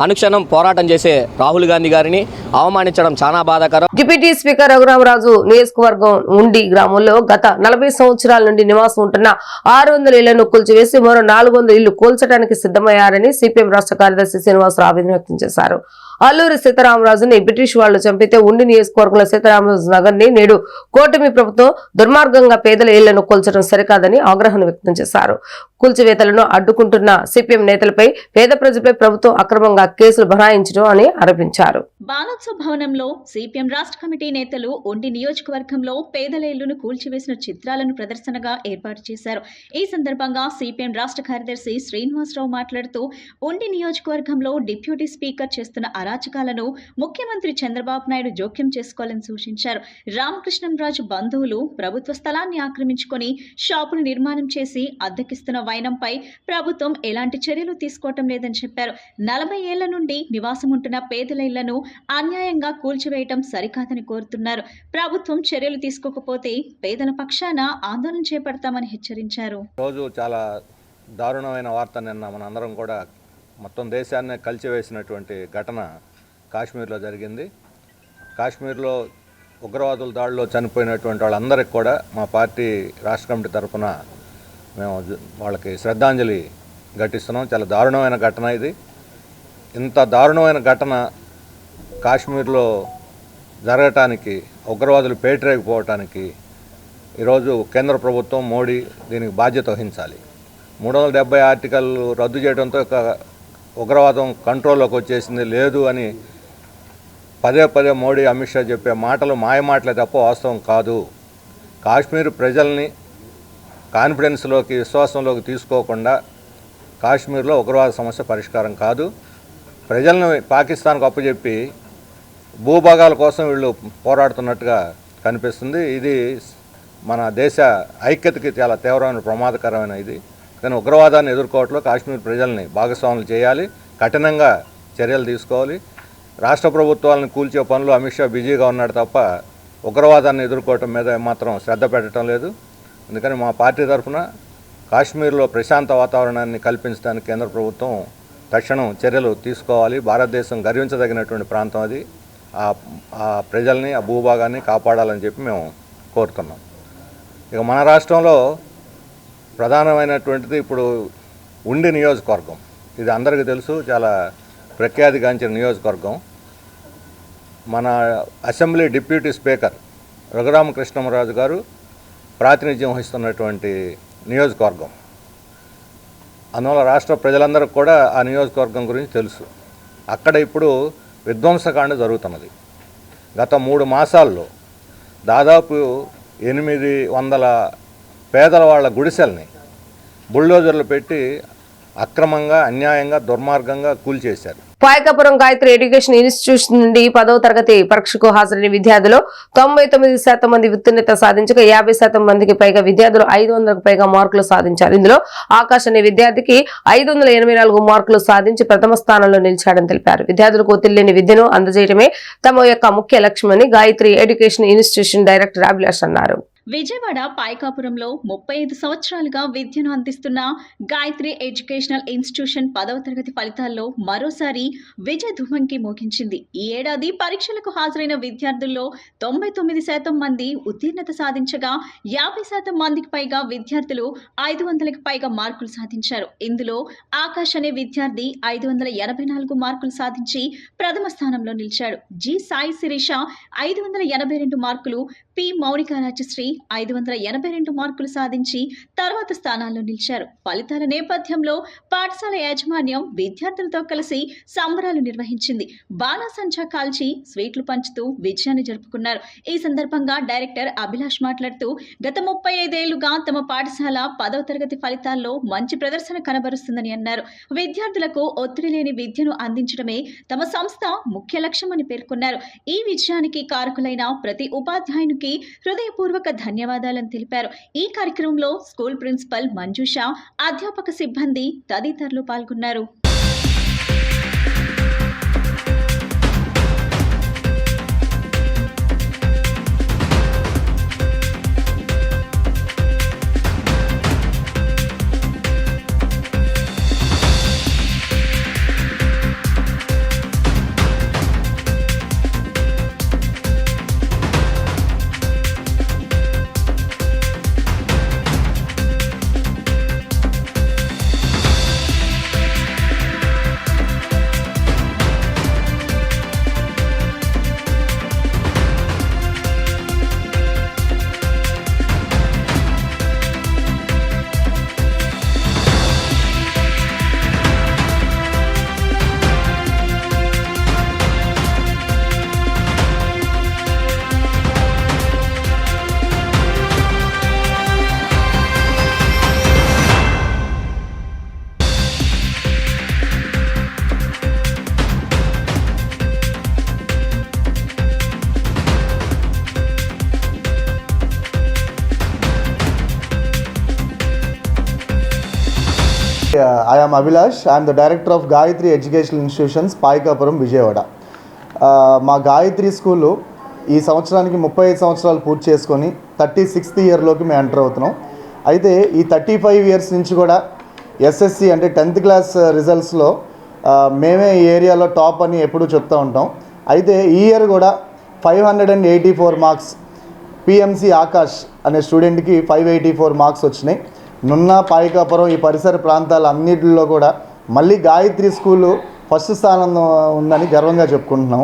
అనుక్షణం పోరాటం చేసే రాహుల్ గాంధీ గారిని అవమానించడం చాలా బాధాకరం. డిప్యూటీ స్పీకర్ రఘురామరాజు నియోజకవర్గం ఉండి గ్రామంలో గత 40 సంవత్సరాల నుండి నివాసం ఉంటున్న 600 ఇళ్లను కూల్చివేసి మరో 400 ఇళ్లు కూల్చడానికి సిద్ధమయ్యారని సిపిఎం రాష్ట్ర కార్యదర్శి శ్రీనివాసరావు ఆవేదన వ్యక్తం చేశారు. అల్లూరి సీతారామరాజుని బ్రిటిష్ వాళ్లు చంపితే ఉండి నియోజకవర్గంలో సీతారామరాజు నగర్ ని నేడు కూటమి ప్రభుత్వం దుర్మార్గంగా పేదల ఇళ్లను కూల్చడం సరికాదని ఆగ్రహం వ్యక్తం చేశారు. కూల్చివేతలను అడ్డుకుంటున్న సిపిఎం నేతలపై పేద ప్రజలపై ప్రభుత్వం అక్రమంగా కేసులు బనాయించడం అని ఆరోపించారు. బాణోత్సవ భవనంలో సిపిఎం రాష్ట్ర కమిటీ నేతలు ఉండి నియోజకవర్గంలో పేదల ఇళ్లను కూల్చివేసిన చిత్రాలను ప్రదర్శనగా ఏర్పాటు చేశారు. ఈ సందర్భంగా సిపిఎం రాష్ట్ర కార్యదర్శి శ్రీనివాసరావు మాట్లాడుతూ ఉండి నియోజకవర్గంలో డిప్యూటీ స్పీకర్ చేస్తున్న అరాచకాలను ముఖ్యమంత్రి చంద్రబాబు నాయుడు జోక్యం చేసుకోవాలని సూచించారు. రామకృష్ణంరాజు బంధువులు ప్రభుత్వ స్థలాన్ని ఆక్రమించుకొని షాపులు నిర్మాణం చేసి అద్దెకిస్తున్న వైనంపై ప్రభుత్వం ఎలాంటి చర్యలు తీసుకోవటం లేదని చెప్పారు. 40 ఏళ్ల నుండి నివాసం ఉంటున్న పేదల ఇళ్లను అన్యాయంగా కూల్చివేయటం సరికాదని కోరుతున్నారు. ప్రభుత్వం చర్యలు తీసుకోకపోతే పేదల పక్షాన ఆందోళన చేపడతామని హెచ్చరించారు. రోజు చాలా దారుణమైన వార్త నిన్న మనందరం కూడా మొత్తం దేశాన్ని కలిచివేసినటువంటి ఘటన కాశ్మీర్లో జరిగింది. కాశ్మీర్లో ఉగ్రవాదుల దాడిలో చనిపోయినటువంటి వాళ్ళందరికీ కూడా మా పార్టీ రాష్ట్ర కమిటీ తరఫున మేము వాళ్ళకి శ్రద్ధాంజలి ఘటిస్తున్నాం. చాలా దారుణమైన ఘటన ఇది. ఇంత దారుణమైన ఘటన కాశ్మీర్లో జరగటానికి, ఉగ్రవాదులు పేటరేగిపోవటానికి ఈరోజు కేంద్ర ప్రభుత్వం మోడీ దీనికి బాధ్యత వహించాలి. 370 ఆర్టికల్ రద్దు చేయడంతో ఉగ్రవాదం కంట్రోల్లోకి వచ్చేసింది లేదు అని పదే మోడీ అమిత్ షా చెప్పే మాటలు మాయమాటలే తప్ప వాస్తవం కాదు. కాశ్మీర్ ప్రజల్ని కాన్ఫిడెన్స్లోకి, విశ్వాసంలోకి తీసుకోకుండా కాశ్మీర్లో ఉగ్రవాద సమస్య పరిష్కారం కాదు. ప్రజలను పాకిస్తాన్కు అప్పచెప్పి భూభాగాల కోసం వీళ్ళు పోరాడుతున్నట్టుగా కనిపిస్తుంది. ఇది మన దేశ ఐక్యతకి చాలా తీవ్రమైన ప్రమాదకరమైన ఇది. కానీ ఉగ్రవాదాన్ని ఎదుర్కోవట్లో కాశ్మీర్ ప్రజల్ని భాగస్వాములు చేయాలి, కఠినంగా చర్యలు తీసుకోవాలి. రాష్ట్ర ప్రభుత్వాలను కూల్చే పనులు అమిత్ షా బిజీగా ఉన్నాడు తప్ప ఉగ్రవాదాన్ని ఎదుర్కోవటం మీద మాత్రం శ్రద్ధ పెట్టడం లేదు. అందుకని మా పార్టీ తరఫున కాశ్మీర్లో ప్రశాంత వాతావరణాన్ని కల్పించడానికి కేంద్ర ప్రభుత్వం తక్షణం చర్యలు తీసుకోవాలి. భారతదేశం గర్వించదగినటువంటి ప్రాంతం అది. ఆ ప్రజల్ని, ఆ భూభాగాన్ని కాపాడాలని చెప్పి మేము కోరుతున్నాం. ఇక మన రాష్ట్రంలో ప్రధానమైనటువంటిది ఇప్పుడు ఉండి నియోజకవర్గం. ఇది అందరికీ తెలుసు, చాలా ప్రఖ్యాతిగాంచిన నియోజకవర్గం. మన అసెంబ్లీ డిప్యూటీ స్పీకర్ రఘురామకృష్ణరాజు గారు ప్రాతినిధ్యం వహిస్తున్నటువంటి నియోజకవర్గం. అందువల్ల రాష్ట్ర ప్రజలందరికీ కూడా ఆ నియోజకవర్గం గురించి తెలుసు. అక్కడ ఇప్పుడు విధ్వంసకాండ జరుగుతున్నది. గత 3 మాసాల్లో దాదాపు 800 పేదల వాళ్ళ గుడిసెల్ని బుల్డోజర్లు పెట్టి అక్రమంగా, అన్యాయంగా, దుర్మార్గంగా కూల్చేశారు. పాయకాపురం గాయత్రి ఎడ్యుకేషన్ ఇన్స్టిట్యూషన్ నుండి 10వ తరగతి పరీక్షకు హాజరైన విద్యార్థులు 99% మంది ఉత్తీర్ణత సాధించగా 50% మందికి పైగా విద్యార్థులు 500కు పైగా మార్కులు సాధించారు. ఇందులో ఆకాష్ అనే విద్యార్థికి 584 మార్కులు సాధించి ప్రథమ స్థానంలో నిలిచాడని తెలిపారు. విద్యార్థులకు ఒత్తిడి లేని విద్యను అందజేయడమే తమ యొక్క ముఖ్య లక్ష్యమని Gayatri education institution director Abhilash అన్నారు. విజయవాడ పాయకాపురంలో 35 సంవత్సరాలుగా విద్యను అందిస్తున్న గాయత్రి ఎడ్యుకేషనల్ ఇన్స్టిట్యూషన్ 10వ తరగతి ఫలితాల్లో మరోసారి విజయ ధుమంకి మోగించింది. ఈ ఏడాది పరీక్షలకు హాజరైన విద్యార్థుల్లో 99% మంది ఉత్తీర్ణత సాధించగా 50% మందికి పైగా విద్యార్థులు 500కి పైగా మార్కులు సాధించారు. ఇందులో ఆకాష్ అనే విద్యార్థి 584 మార్కులు సాధించి ప్రథమ స్థానంలో నిలిచాడు. జి సాయి శిరీష 582 మార్కులు, పి మౌనిక రాజశ్రీ 582 మార్కులు సాధించి తర్వాత స్థానాల్లో నిలిచారు. ఫలితాల నేపథ్యంలో పాఠశాల యాజమాన్యం విద్యార్థులతో కలిసి సంబరాలు నిర్వహించింది. బాణాసంచా కాల్చి స్వీట్లు పంచుతూ విజయాన్ని జరుపుకున్నారు. ఈ సందర్భంగా డైరెక్టర్ అభిలాష్ మాట్లాడుతూ గత 35 ఏళ్లుగా తమ పాఠశాల 10వ తరగతి ఫలితాల్లో మంచి ప్రదర్శన కనబరుస్తుందని అన్నారు. విద్యార్థులకు ఒత్తిడి లేని విద్యను అందించడమే తమ సంస్థ ముఖ్య లక్ష్యమని పేర్కొన్నారు. ఈ విజయానికి కారకులైన ప్రతి ఉపాధ్యాయునికి హృదయపూర్వక ధన్యవాదాలను తెలిపారు. ఈ కార్యక్రమంలో స్కూల్ ప్రిన్సిపల్ మంజుష, అధ్యాపక సిబ్బంది తదితరులు పాల్గొన్నారు. I am Abhilash. I am the director of Gayatri Educational Institutions, Paikapuram, Vijayawada. మా గాయత్రి స్కూలు ఈ సంవత్సరానికి 35 సంవత్సరాలు పూర్తి చేసుకొని 36th ఇయర్లోకి మేము ఎంటర్ అవుతున్నాం. అయితే ఈ 35 ఇయర్స్ నుంచి కూడా ఎస్ఎస్సి అంటే 10th క్లాస్ రిజల్ట్స్లో మేమే ఈ ఏరియాలో టాప్ అని ఎప్పుడూ చెప్తూ ఉంటాం. అయితే ఈ ఇయర్ కూడా 584 మార్క్స్ పిఎంసి ఆకాష్ అనే స్టూడెంట్కి 584 మార్క్స్ వచ్చినాయి. నున్న, పాయికాపురం ఈ పరిసర ప్రాంతాల అన్నిటిలో కూడా మళ్ళీ గాయత్రి స్కూలు ఫస్ట్ స్థానం ఉందని గర్వంగా చెప్పుకుంటున్నాం.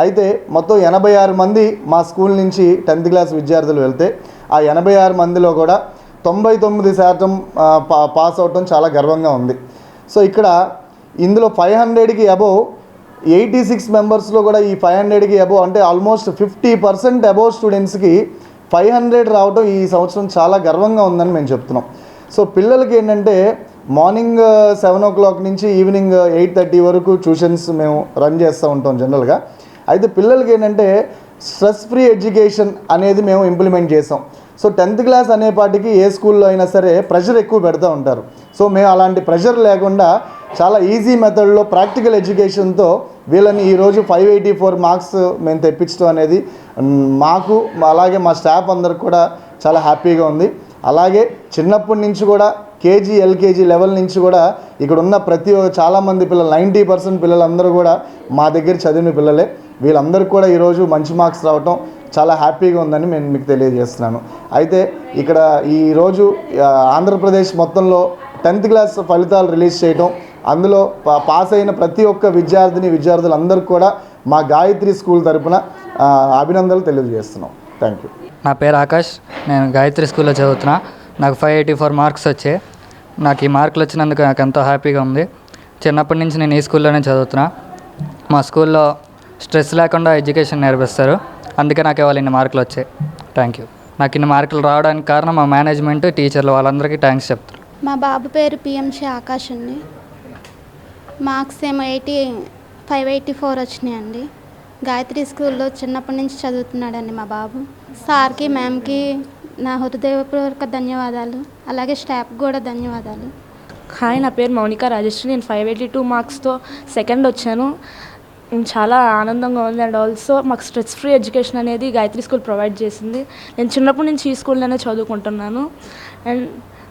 అయితే మొత్తం 86 మంది మా స్కూల్ నుంచి 10th క్లాస్ విద్యార్థులు వెళ్తే ఆ 86 మందిలో కూడా 99% పాస్ అవటం చాలా గర్వంగా ఉంది. సో ఇక్కడ ఇందులో 500కి అబోవ్ 86 మెంబర్స్లో కూడా ఈ 500కి అబోవ్ అంటే ఆల్మోస్ట్ 50% అబోవ్ స్టూడెంట్స్కి 500 రావడం ఈ సంవత్సరం చాలా గర్వంగా ఉందని మేము చెప్తున్నాం. సో పిల్లలకి ఏంటంటే మార్నింగ్ 7 o'clock నుంచి ఈవినింగ్ 8:30 వరకు ట్యూషన్స్ మేము రన్ చేస్తూ ఉంటాం జనరల్గా. అయితే పిల్లలకి ఏంటంటే స్ట్రెస్ ఫ్రీ ఎడ్యుకేషన్ అనేది మేము ఇంప్లిమెంట్ చేసాం. సో 10th క్లాస్ అనేపాటికి ఏ స్కూల్లో అయినా సరే ప్రెషర్ ఎక్కువ పెడతా ఉంటారు. సో మేము అలాంటి ప్రెషర్ లేకుండా చాలా ఈజీ మెథడ్లో ప్రాక్టికల్ ఎడ్యుకేషన్తో వీళ్ళని ఈరోజు 584 మార్క్స్ మేము తెప్పించడం అనేది మాకు అలాగే మా స్టాఫ్ అందరికి కూడా చాలా హ్యాపీగా ఉంది. అలాగే చిన్నప్పటి నుంచి కూడా కేజీ ఎల్కేజీ లెవెల్ నుంచి కూడా ఇక్కడ ఉన్న చాలామంది పిల్లలు 90% పిల్లలందరూ కూడా మా దగ్గర చదివిన పిల్లలే. వీళ్ళందరికీ కూడా ఈరోజు మంచి మార్క్స్ రావటం చాలా హ్యాపీగా ఉందని నేను మీకు తెలియజేస్తున్నాను. అయితే ఇక్కడ ఈరోజు ఆంధ్రప్రదేశ్ మొత్తంలో 10th క్లాస్ ఫలితాలు రిలీజ్ చేయడం, అందులో పాస్ అయిన ప్రతి ఒక్క విద్యార్థులందరికీ కూడా మా గాయత్రి స్కూల్ తరపున అభినందనలు తెలియజేస్తున్నాం. Thank you. నా పేరు ఆకాష్, నేను గాయత్రి స్కూల్లో చదువుతున్నా. నాకు 584 మార్క్స్ వచ్చాయి. నాకు ఈ మార్కులు వచ్చినందుకు నాకు ఎంతో హ్యాపీగా ఉంది. చిన్నప్పటి నుంచి నేను ఈ స్కూల్లోనే చదువుతున్నా. మా స్కూల్లో స్ట్రెస్ లేకుండా ఎడ్యుకేషన్ నేర్పిస్తారు, అందుకే నాకు ఇవాళ ఇన్ని మార్కులు వచ్చాయి. Thank you. నాకు ఇన్ని మార్కులు రావడానికి కారణం మా మేనేజ్మెంట్, టీచర్లు వాళ్ళందరికీ థ్యాంక్స్ చెప్తారు. మా బాబు పేరు పిఎంసి ఆకాష్ అండి. మార్క్స్ ఏమో 584 వచ్చినాయండి. గాయత్రి స్కూల్లో చిన్నప్పటి నుంచి చదువుతున్నాడండి మా బాబు. సార్కి, మ్యామ్కి నా హృదయపూర్వక ధన్యవాదాలు, అలాగే స్టాఫ్ కూడా ధన్యవాదాలు. హాయ్, నా పేరు మౌనిక రాజేశ్వరి. నేను 582 మార్క్స్తో సెకండ్ వచ్చాను. చాలా ఆనందంగా ఉంది. అండ్ ఆల్సో మాకు స్ట్రెస్ ఫ్రీ ఎడ్యుకేషన్ అనేది గాయత్రి స్కూల్ ప్రొవైడ్ చేసింది. నేను చిన్నప్పటి నుంచి ఈ స్కూల్లోనే చదువుకుంటున్నాను. అండ్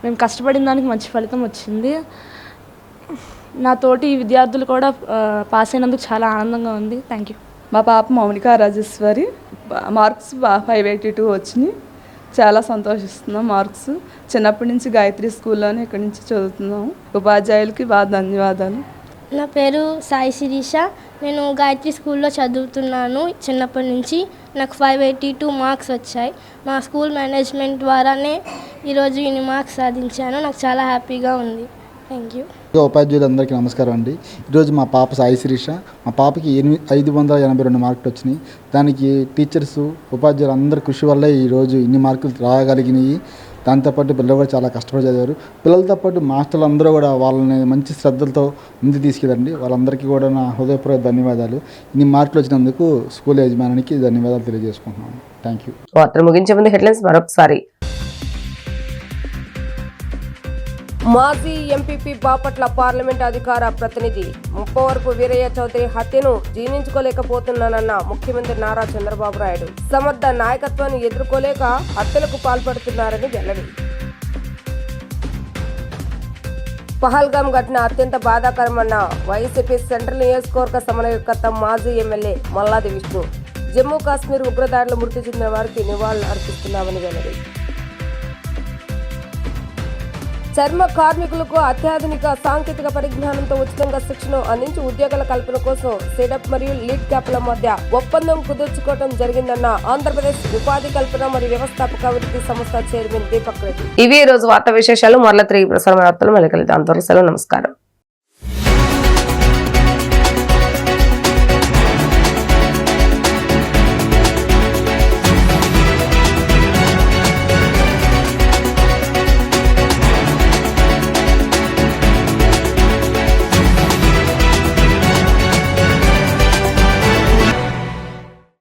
మేము కష్టపడిన దానికి మంచి ఫలితం వచ్చింది. నా తోటి విద్యార్థులు కూడా పాస్ అయినందుకు చాలా ఆనందంగా ఉంది. Thank you. మా పాప మౌనిక రాజేశ్వరి, మార్క్స్ 582 వచ్చినాయి. చాలా సంతోషిస్తున్నాం. మార్క్స్ చిన్నప్పటి నుంచి గాయత్రి స్కూల్లోనే ఇక్కడి నుంచి చదువుతున్నాము. ఉపాధ్యాయులకి బాగా ధన్యవాదాలు. నా పేరు సాయి శిరీష. నేను గాయత్రి స్కూల్లో చదువుతున్నాను చిన్నప్పటి నుంచి. నాకు 582 మార్క్స్ వచ్చాయి. మా స్కూల్ మేనేజ్మెంట్ ద్వారానే ఈరోజు ఇన్ని మార్క్స్ సాధించాను. నాకు చాలా హ్యాపీగా ఉంది. Thank you. ఉపాధ్యాయులందరికీ నమస్కారం అండి. ఈరోజు మా పాప సాయి శిరీష, మా పాపకి 582 మార్కులు వచ్చినాయి. దానికి టీచర్స్, ఉపాధ్యాయులు అందరి కృషి వల్లే ఈరోజు ఇన్ని మార్కులు రాగలిగినాయి. దాంతోపాటు పిల్లలు కూడా చాలా కష్టపడి చదివారు. పిల్లలతో పాటు మాస్టర్లు అందరూ కూడా వాళ్ళని మంచి శ్రద్ధలతో ముందు తీసుకెళ్ళండి. వాళ్ళందరికీ కూడా నా హృదయపూర్వక ధన్యవాదాలు. ఇన్ని మార్కులు వచ్చినందుకు స్కూల్ యజమానికి ధన్యవాదాలు తెలియజేసుకుంటున్నాను. Thank you. వార్తలు ముగించే ముందు హెడ్లైన్స్ మరొకసారి. మాజీ ఎంపీపీ బాపట్ల పార్లమెంట్ అధికార ప్రతినిధి ముప్పవరపు వీరయ్య చౌదరి హత్యను జీర్ణించుకోలేకపోతున్నానన్న ముఖ్యమంత్రి నారా చంద్రబాబు నాయుడు. సమర్థ నాయకత్వాన్ని ఎదుర్కోలేక హత్యలకు పాల్పడుతున్నారని వెల్లడి. పహల్గాం ఘటన అత్యంత బాధాకరమన్న వైసీపీ సెంట్రల్ నియోజకవర్గ సమన్వయకర్త మాజీ ఎమ్మెల్యే మల్లాది విష్ణు. జమ్మూ కాశ్మీర్ ఉగ్రదాడిలో మృతి చెందిన వారికి నివాళులు అర్పిస్తున్నామని వెల్లడి. చర్మ కార్మికులకు అత్యాధునిక సాంకేతిక పరిజ్ఞానంతో ఉచితంగా శిక్షణ అందించి ఉద్యోగాల కల్పన కోసం సెటప్ మరియు లీడ్ క్యాప్ల మధ్య ఒప్పందం కుదుర్చుకోవడం జరిగిందన్న ఆంధ్రప్రదేశ్ ఉపాధి కల్పన మరియు వ్యవస్థాపక అభివృద్ధి సంస్థ చైర్మన్ దీపక్ రెడ్డి. ఇవి ఈ రోజు వార్తా విశేషాలు. మరలా తిరిగి ప్రసారం వార్తలు మళ్ళీ కలుద్దాం. అంతవరకు సెలవు. నమస్కారం.